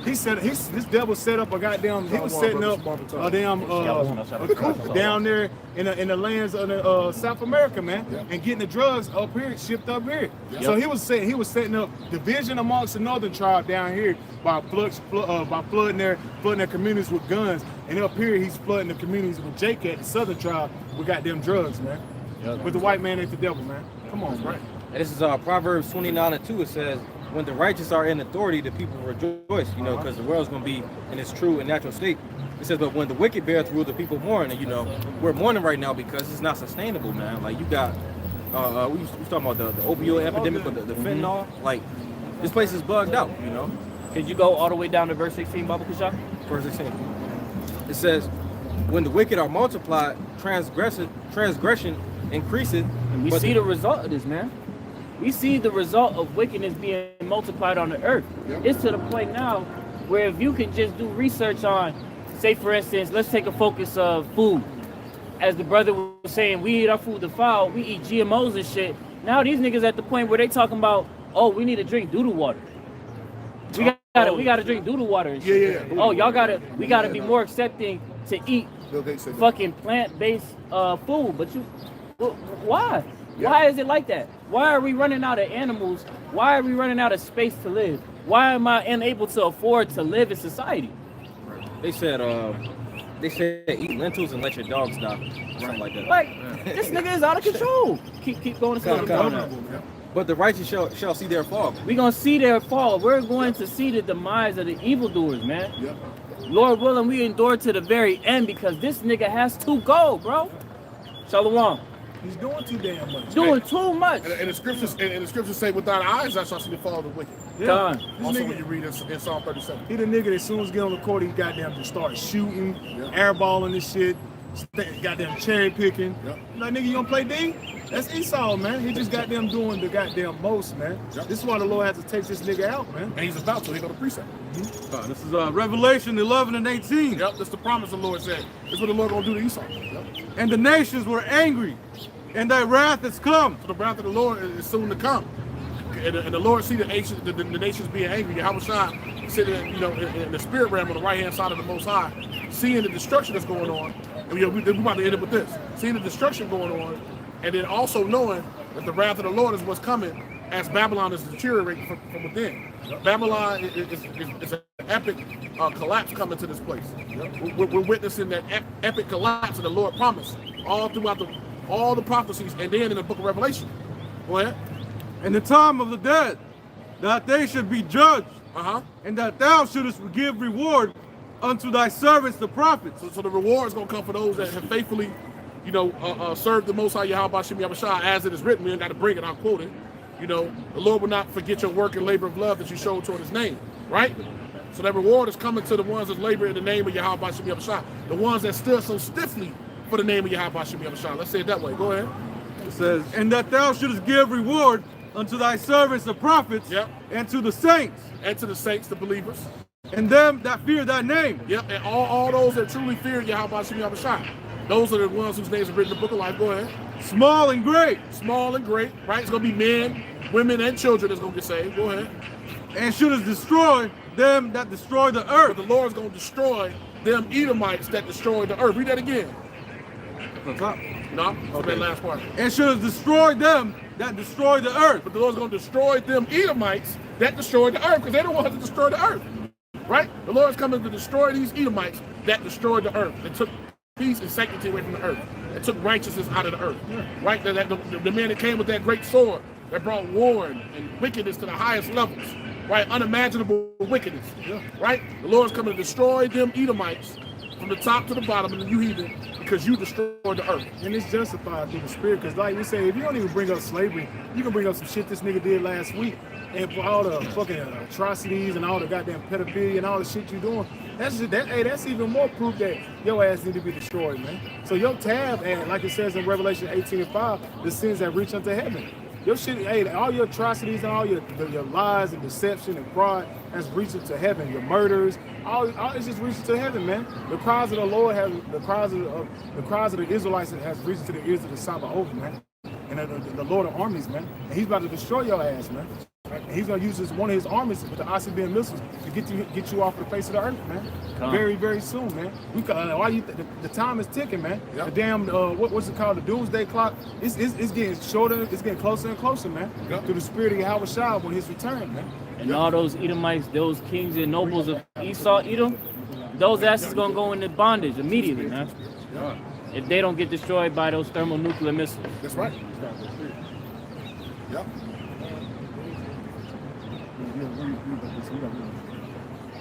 He said this devil set up a goddamn. He was setting up a damn a coup down there in the lands of the South America, man, and getting the drugs up here, shipped up here. So he was setting up division amongst the northern tribe down here by flooding their communities with guns, and up here he's flooding the communities with Jake at the southern tribe with goddamn drugs, man. With the white man ain't the devil, man. Come on, right? And this is Proverbs 29:2. It says, when the righteous are in authority, the people rejoice, you know, because the world's going to be in its true and natural state. It says, but when the wicked beareth rule, the people mourn. And, you know, we're mourning right now because it's not sustainable, man. Like, you got, we was talking about the opioid epidemic, but the fentanyl. Like, this place is bugged out, you know. Could you go all the way down to verse 16, Baba Kushak? Verse 16. It says, when the wicked are multiplied, transgression increaseth. And we see the result of this, man. We see the result of wickedness being multiplied on the earth. It's to the point now where if you can just do research on, say for instance, let's take a focus of food. As the brother was saying, we eat our food defiled, we eat GMOs and shit. Now these niggas at the point where they talking about, oh, we need to drink doodle water. We gotta drink doodle water and shit. Yeah. Oh, we gotta be more accepting to eat fucking plant-based food. But why? Yeah. Why is it like that? Why are we running out of animals? Why are we running out of space to live? Why am I unable to afford to live in society? They said eat lentils and let your dogs die. Something like that. Like, this nigga is out of control. Keep going to But the righteous shall see their fall. We're going to see their fall. We're going to see the demise of the evildoers, man. Yep. Lord willing, we endure to the very end because this nigga has to go, bro. Shalom. He's doing too damn much. Doing too much. And the scriptures say, without eyes, I shall see the fall of the wicked. Done. Also, nigga- when you read in Psalm 37. He the nigga that as soon as get on the court, he goddamn just start shooting, airballing this shit, goddamn cherry picking. Yep. Like, nigga, you don't play D? That's Esau, man. He just goddamn doing the goddamn most, man. Yep. This is why the Lord has to take this nigga out, man. And he's about to. He go to precept. This is Revelation 11 and 18. Yep, that's the promise the Lord said. That's what the Lord gonna do to Esau. Yep. And the nations were angry, and thy wrath is come. So the wrath of the Lord is soon to come. And the Lord see the nations being angry. Yahushua sitting in the spirit realm on the right hand side of the Most High, seeing the destruction that's going on. And we're about to end up with this. Seeing the destruction going on, and then also knowing that the wrath of the Lord is what's coming as Babylon is deteriorating from within. Babylon is an epic collapse coming to this place. We're witnessing that epic collapse that the Lord promised all throughout all the prophecies, and then in the book of Revelation. Go ahead. In the time of the dead, that they should be judged, And that thou shouldest give reward unto thy servants the prophets. so the reward is going to come for those that have faithfully, served the Most High Yahweh Shem Yahushua, as it is written. We ain't got to bring it. I'll quote it. The Lord will not forget your work and labor of love that you showed toward His name. Right. So that reward is coming to the ones that labor in the name of Yahweh Shem Yahushua, the ones that stood so stiffly for the name of Yahweh Shem Yahushua. Let's say it that way. Go ahead. It says, and that thou shouldest give reward unto thy servants the prophets, and to the saints, And to the saints, the believers. and them that fear thy name. Yep, and all those that truly fear Yahweh Shem Yahushua. Those are the ones whose names are written in the book of life. Go ahead. Small and great, Small and great, right? It's going to be men, women, and children that's going to get saved. Go ahead. and shouldest destroy them that destroy the But earth. the Lord's going to destroy them Edomites that destroyed the earth. Read that again. No, that's that last part. And shouldest destroy them that destroy the earth. But the Lord's going to destroy them Edomites that destroyed the earth because they don't want to destroy the earth. Right? The Lord's coming to destroy these Edomites that destroyed the earth. They took peace and sanctity away from the earth. They took righteousness out of the earth. Right? The man that came with that great sword that brought war and wickedness to the highest levels. Right? Unimaginable wickedness. Right? The Lord's coming to destroy them Edomites from the top to the bottom, and you heathen, because you destroyed the earth. And it's justified through the spirit, because like we say, if you don't even bring up slavery, you can bring up some shit this nigga did last week. And for all the fucking atrocities and all the goddamn pedophilia and all the shit you doing, that's even more proof that your ass need to be destroyed, man. So your tab, and like it says in Revelation 18:5, the sins that reach unto heaven. Your shit, hey, all your atrocities and all your lies and deception and fraud has reached to heaven. Your murders, all it's just reached to heaven, man. The cries of the Lord the cries of the Israelites has reached to the ears of the Sabaoth, man. And the Lord of armies, man. And he's about to destroy your ass, man. And he's gonna use one of his armies with the ICBM missiles to get you off the face of the earth, man. Very, very soon, man. The time is ticking, man. Yep. The damn what's it called? The doomsday clock. It's getting shorter. It's getting closer and closer, man. Yep. Through the spirit of Yahweh Shah when his return, man. And all those Edomites, those kings and nobles of Esau, Edom, those asses gonna go into bondage immediately, man. Yeah. If they don't get destroyed by those thermonuclear missiles. That's right. Yep.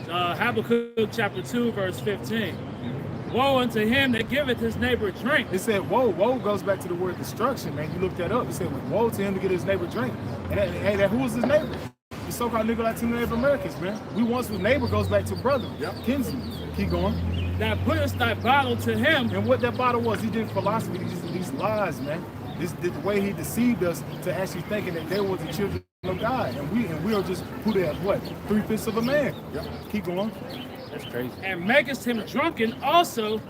Habakkuk chapter 2, verse 15. Woe unto him that giveth his neighbor drink. It said woe. Woe goes back to the word destruction, man. You look that up. It said woe to him to get his neighbor drink. And who was his neighbor? The so-called nigga Latino Native Americans, man. We once was neighbor goes back to brother. Yep. Kinsman. Keep going. That puttest thy bottle to him. And what that bottle was, he did philosophy, these lies, man. The way he deceived us to actually thinking that they were the children of God, and we are just who they are, what, 3/5 of a man. Yep. Keep going. That's crazy. And makest him drunken also,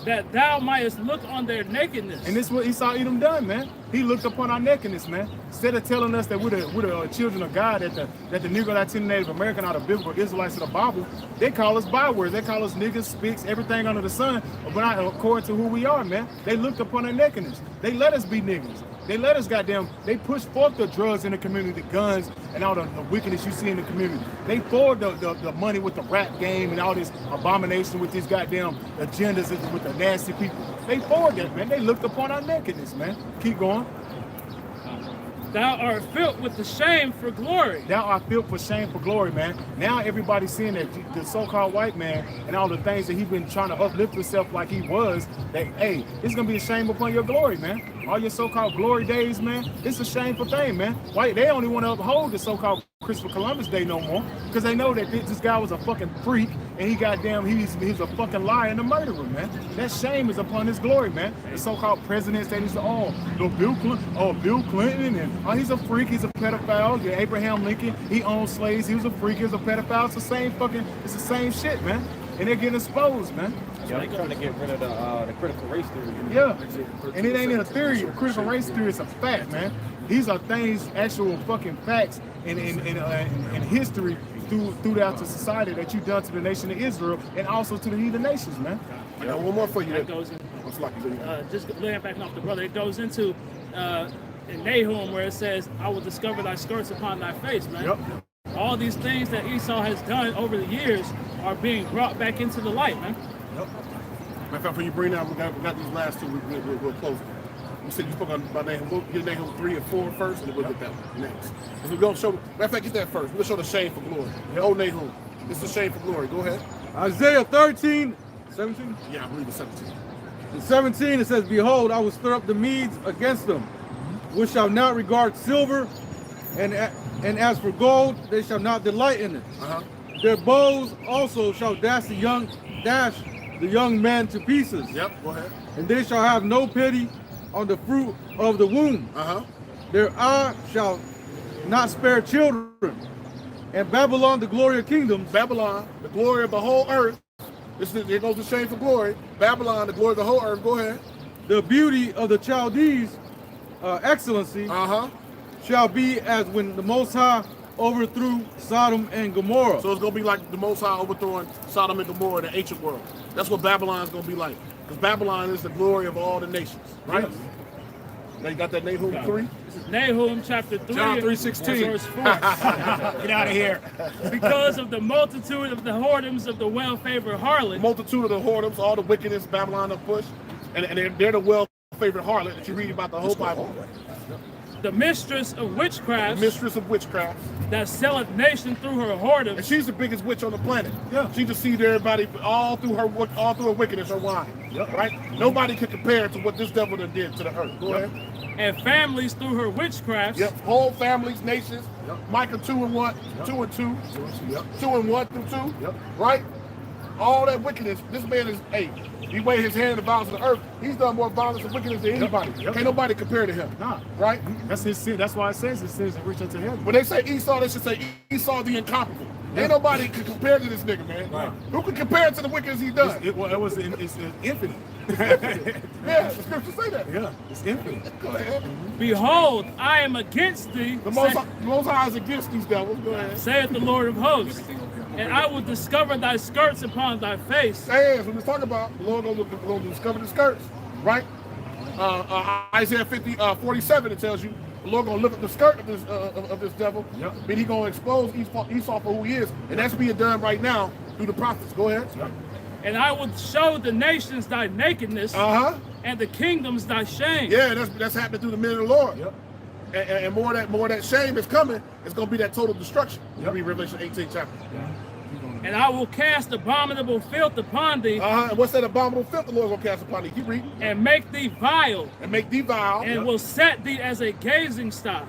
that thou mightest look on their nakedness. And this is what Esau Edom done, man. He looked upon our nakedness, man. Instead of telling us that we're the children of God, that the Negro, Latino, Native American are the biblical Israelites of the Bible, they call us bywords. They call us niggas, spicks, everything under the sun, but not according to who we are, man. They looked upon our nakedness. They let us be niggas. They let us they push forth the drugs in the community, the guns, and all the wickedness you see in the community. They forward the money with the rap game and all this abomination with these goddamn agendas with the nasty people. They forward that, man. They looked upon our nakedness, man. Keep going. Thou art filled with the shame for glory. Thou art filled for shame for glory, man. Now everybody's seeing that the so-called white man and all the things that he's been trying to uplift himself like he was, that, hey, it's going to be a shame upon your glory, man. All your so-called glory days, man, it's a shameful thing, man. Why they only want to uphold the so-called Christopher Columbus Day no more, because they know that this guy was a fucking freak and he's a fucking liar and a murderer, man. That shame is upon his glory, man. The so-called presidents, they just Bill Clinton, and he's a freak, he's a pedophile. Yeah, Abraham Lincoln, he owned slaves, he was a freak, he was a pedophile. It's the same shit, man. And they're getting exposed, man. Yeah, they're trying to get rid of the critical race theory. Yeah, and it ain't in a theory. Critical race theory is a fact, man. These are things, actual fucking facts in history throughout the society that you've done to the nation of Israel and also to the heathen nations, man. I got one more for you. That goes in, just laying back off the brother, it goes into in Nahum where it says, I will discover thy skirts upon thy face, man. Yep. All these things that Esau has done over the years are being brought back into the light, man. Yep. Matter of fact, when you bring out, we got these last two, we'll close. You said you spoke about Nahum. We'll get Nahum 3 and 4 first, and then we'll get that one next. So we're going to show, matter of fact, get that first. We'll show the shame for glory. The old Nahum. It's the shame for glory. Go ahead. Isaiah 13, 17? Yeah, I believe it's 17. In 17, it says, Behold, I will stir up the Medes against them, which shall not regard silver, and as for gold, they shall not delight in it. Their bows also shall dash the young men to pieces. Yep, go ahead. And they shall have no pity on the fruit of the womb. Their eye shall not spare children. And Babylon, the glory of kingdoms. Babylon, the glory of the whole earth. There goes the shame for glory. Babylon, the glory of the whole earth. Go ahead. The beauty of the Chaldees, excellency, shall be as when the Most High overthrew Sodom and Gomorrah. So it's going to be like the Most High overthrowing Sodom and Gomorrah in the ancient world. That's what Babylon's going to be like. Because Babylon is the glory of all the nations, right? Yes. Now you got that Nahum 3? Nahum chapter 3, John 3:16. verse 4. Get out of here. Because of the multitude of the whoredoms of the well-favored harlot, Multitude of the whoredoms, all the wickedness Babylon have pushed, and they're the well-favored harlot that you read about the whole Bible. the mistress of witchcraft, Mistress of witchcraft. that selleth nation through her And whoredoms, she's the biggest witch on the planet. Yeah. She deceived everybody all through her wickedness, her lying. Yep. Right? Nobody could compare to what this devil done did to the earth. Go ahead. and families through her witchcrafts, Yep. Whole families, nations. Yep. Micah 2 and 1, 2 and 2, Yep. 2 and 1 through 2. Yep. Right? All that wickedness. This man is, hey, he weighed his hand in the violence of the earth. He's done more violence and wickedness than anybody. Yep. Can't nobody compare to him. Nah. Right? That's his sin. That's why it says his sins reach into heaven. When they say Esau, they should say Esau the incomparable. Ain't nobody can compare to this nigga, man. Right. Who can compare to the wickedness he done? It's infinite. Yeah, the scriptures say that. Yeah, it's infinite. Go ahead. behold, I am against thee, The Most High is against these devils. Go ahead. saith the Lord of hosts, and I will discover thy skirts upon thy face, As we was talking about, the Lord going to discover the skirts, right? Isaiah 47, it tells you the Lord going to lift up the skirt of this devil. Yep. And he going to expose Esau for who he is. And that's being done right now through the prophets. Go ahead. Yep. and I will show the nations thy nakedness, Uh-huh. and the kingdoms thy shame. Yeah, that's happening through the men of the Lord. Yep. And more of that shame is coming. It's going to be that total destruction. Yep. You read Revelation 18 chapter. And I will cast abominable filth upon thee, And what's that abominable filth the Lord going to cast upon thee? Keep reading. and make thee vile, And make thee vile. and will set thee as a gazing stock.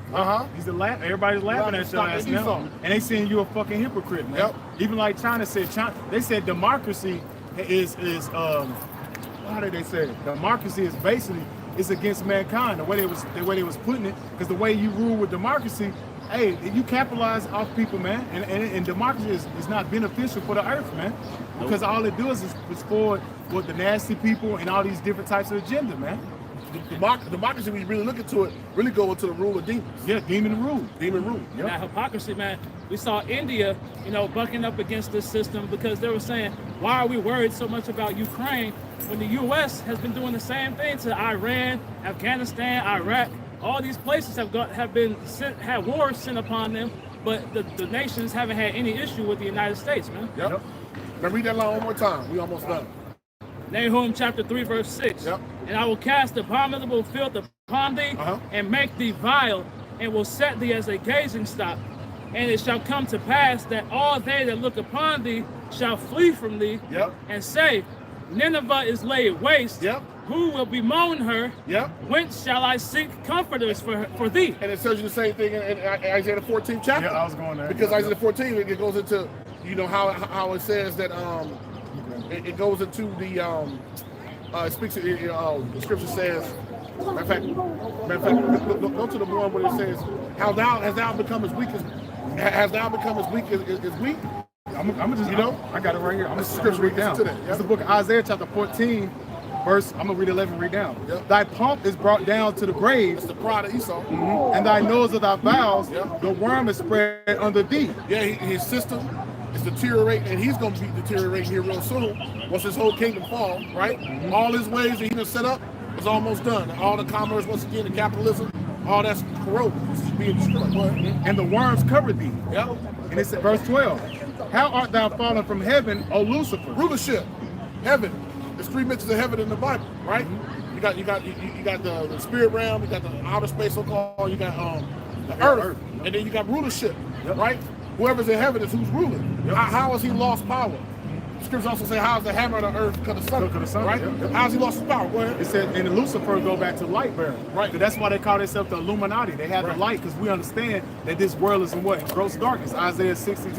He's everybody's laughing at your ass now. Esau. And they saying you a fucking hypocrite, man. Yep. Even like China said, they said democracy is how did they say it? Democracy is basically is against mankind. The way they was putting it, because the way you rule with democracy, hey, you capitalize off people, man. And democracy is not beneficial for the earth, man. Because all it does is for the nasty people and all these different types of agenda, man. Democracy, when you really look into it, really go into the rule of demons. Yeah, demon rule. Demon rule. Yep. That hypocrisy, man. We saw India, bucking up against this system because they were saying, why are we worried so much about Ukraine when the U.S. has been doing the same thing to Iran, Afghanistan, Iraq? All these places had wars sent upon them, but the nations haven't had any issue with the United States, man. Yep. Now read that line one more time. We almost done. Nahum chapter 3, verse 6. Yep. And I will cast abominable filth upon thee, and make thee vile, and will set thee as a gazing stock. And it shall come to pass that all they that look upon thee shall flee from thee, Yep. and say, Nineveh is laid waste. Yep. Who will bemoan her? Yep. Whence shall I seek comforters for thee? And it tells you the same thing in Isaiah the 14th chapter. Yeah, I was going there. Because Isaiah 14, it goes into, how it says that it goes into the it speaks. The scripture says, matter of fact, go to the one where it says, has thou become as weak as weak? I'm gonna just, I got it right here. I'm That's gonna read down. to that, yeah. It's the book of Isaiah, chapter 14, verse. I'm gonna read 11. Read down. Yep. Thy pomp is brought down to the grave, It's the pride of Esau. and thy nose of thy vows, Yep. the worm is spread under thee. Yeah, his system is deteriorating, and he's going to be deteriorating here real soon once his whole kingdom falls, right? All his ways that he done set up is almost done. All the commerce, once again, the capitalism, all that's corroded. It's being destroyed. Go ahead. And the worms cover thee. Yep. And it's at verse 12. How art thou fallen from heaven, O Lucifer? Rulership, heaven. There's 3 mentions of heaven in the Bible, right? You got the spirit realm, you got the outer space, so-called, you got the earth, and then you got rulership, right? Whoever's in heaven is who's ruling. How has he lost power? The scriptures also say, how is the hammer of the earth cut asunder, right? How has he lost his power? Go ahead. It said, and Lucifer go back to light bearer. Right. So that's why they call themselves the Illuminati. They have Right. the light because we understand that this world is in what? Gross darkness. Isaiah 60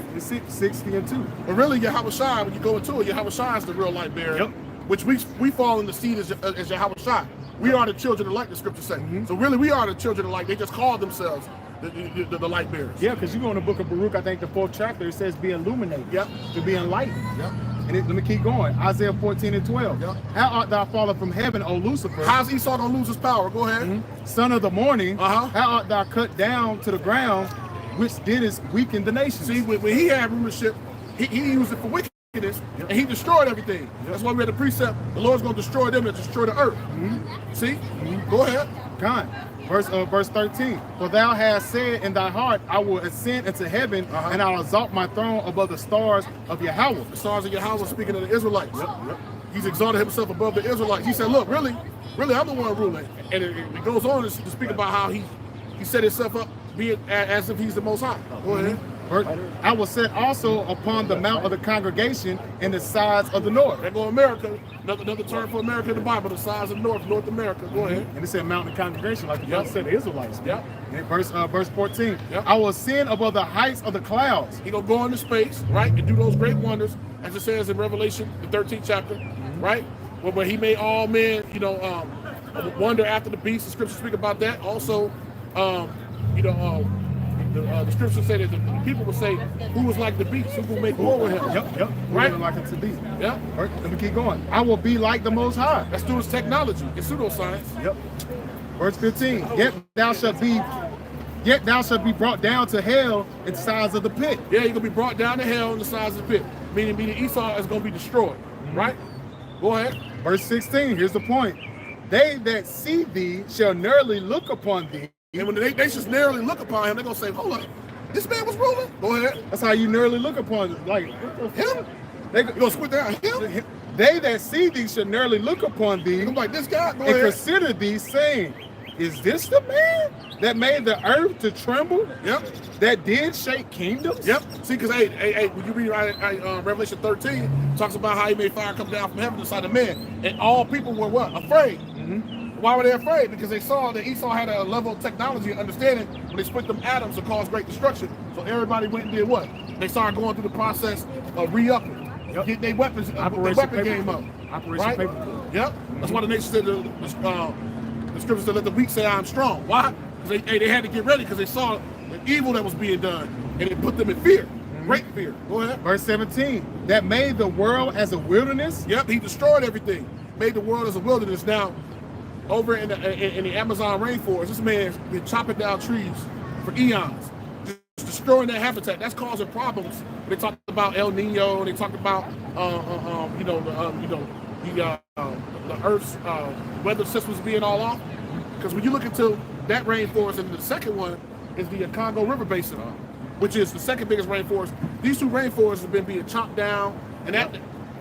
and 2. But really, Yahweh Shai, when you go into it, Yahweh Shai is the real light bearer, Yep. which we fall in the seed as Yahweh Shai. We are the children of light, the scriptures say. So really, we are the children of light. They just call themselves the light bearers. Yeah, because you go in the book of Baruch, I think the 4th chapter, it says be illuminated. Yep. To be enlightened. Yep. And let me keep going. Isaiah 14 and 12. Yep. How art thou fallen from heaven, O Lucifer? How's Esau gonna lose his power? Go ahead. Son of the morning, Uh-huh. how art thou cut down to the ground, which didst weaken the nation? See, when he had rulership, he used it for wickedness. wickedness, and he destroyed everything. That's why we had the precept, the Lord's going to destroy them and destroy the earth. See? Go ahead. God. Verse 13. For thou hast said in thy heart, I will ascend into heaven, and I'll exalt my throne above the stars of Yahweh. The stars of Yahweh speaking of the Israelites. He's exalted himself above the Israelites. He said, look, really, I'm the one ruling. And it goes on to speak about how he set himself up being as if he's the Most High. Go ahead. I will set also upon the mount of the congregation in the sides of the north. There go America. Another term for America in the Bible, the sides of the north, North America. Go ahead. And it said mount of the congregation, like the God said the Israelites. Yep. And verse 14. I will ascend above the heights of the clouds. He gonna go into space, right, and do those great wonders, as it says in Revelation, the 13th chapter, right? Where he made all men, wonder after the beast. The scriptures speak about that. Also, the scriptures say that the people will say, who was like the beast? Who will make war with him? Yep. Right? Like it to be. Yep. Let me keep going. I will be like the Most High. That's through his technology. It's pseudoscience. Yep. Verse 15. Yet thou shalt be brought down to hell in the sides of the pit. Yeah, you're gonna be brought down to hell in the sides of the pit. Meaning Esau is gonna be destroyed. Right? Go ahead. Verse 16. Here's the point. They that see thee shall narrowly look upon thee. And when they just narrowly look upon him, they're gonna say, hold up, this man was ruling? Go ahead. That's how you narrowly look upon it. Like him? They gonna squint down him? They that see thee shall narrowly look upon thee. I'm like, this guy? Go and ahead. consider thee, saying, is this the man that made the earth to tremble? Yep. That did shake kingdoms? Yep. See, because hey, when you read Revelation 13, talks about how he made fire come down from heaven inside of men, and all people were what? Afraid. Why were they afraid? Because they saw that Esau had a level of technology and understanding when they split them atoms to cause great destruction. So everybody went and did what? They started going through the process of re-upping, getting their weapons, weapon game up. Operation Paperclip. Yep. That's why the nation said the scriptures said, let the weak say I'm strong. Why? Because they had to get ready because they saw the evil that was being done, and it put them in fear. Great fear. Go ahead. Verse 17. That made the world as a wilderness. Yep. He destroyed everything. Made the world as a wilderness. Now, over in the Amazon rainforest, this man's been chopping down trees for eons, just destroying that habitat. That's causing problems. They talked about El Nino. They talked about the Earth's weather systems being all off. Because when you look into that rainforest, and the second one is the Congo River Basin, which is the second biggest rainforest. These two rainforests have been being chopped down, and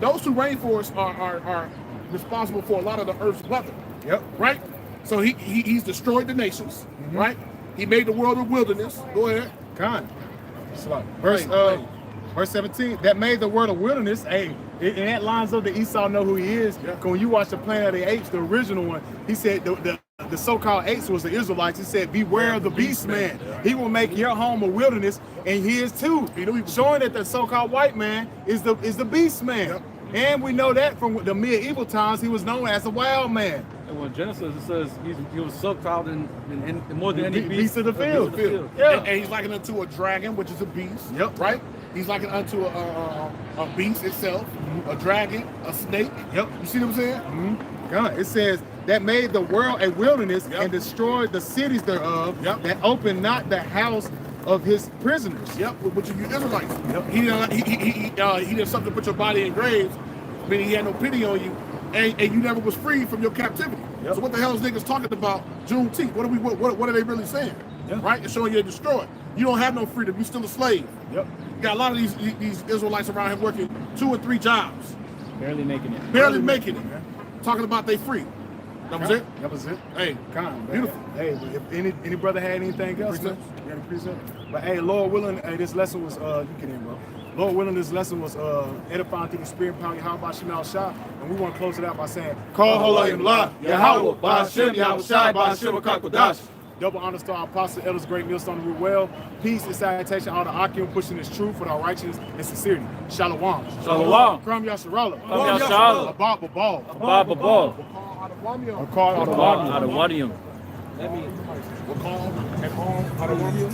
those two rainforests are responsible for a lot of the Earth's weather. Yep. Right? So he's destroyed the nations, right? He made the world a wilderness. Go ahead. Con. Verse 17. That made the world a wilderness. Hey, and that lines up that Esau know who he is. Yeah. When you watch the Planet of the Apes, the original one, he said the so-called apes was the Israelites. He said, beware of the beast man. Yeah. He will make your home a wilderness, and his too. Showing that the so-called white man is the beast man. Yep. And we know that from the medieval times, he was known as a wild man. And when Genesis, it says he was so-called in more than any beast of the field. Yeah. And he's likened unto a dragon, which is a beast. Yep. Right? He's likened unto a beast itself, a dragon, a snake. Yep. You see what I'm saying? God, it says that made the world a wilderness and destroyed the cities thereof, that opened not the house of his prisoners. Yep, which are you Israelites. Yep. He did something to put your body in graves, meaning he had no pity on you, and you never was free from your captivity. Yep. So what the hell is niggas talking about Juneteenth? What are they really saying? Yep. Right? It's showing you're destroyed. You don't have no freedom. You're still a slave. Yep. You got a lot of these Israelites around here working 2 or 3 jobs. Barely making it. Barely making it. Talking about they free. That was it? That was it. Hey, beautiful. Hey, if any brother had anything else, but hey, Lord willing, this lesson was, you can in, bro. Lord willing, this lesson was edifying through the spirit and power. How about Shemal Shah? And we want to close it out by saying, Call Holayim La, Yahweh, Ba'ashem, Yahweh Shai, Ba'ashem, Akakodash. Double honors to our apostle, elders, great millstone, root well. Peace and salutation, all the Akim pushing this truth with our righteousness and sincerity. Shalom. Shalom. Kram Yasharala. Kram Yasharala. Abba Babal. Abba Babal. Call Adawadium. Adawadium. We'll call Adawadium.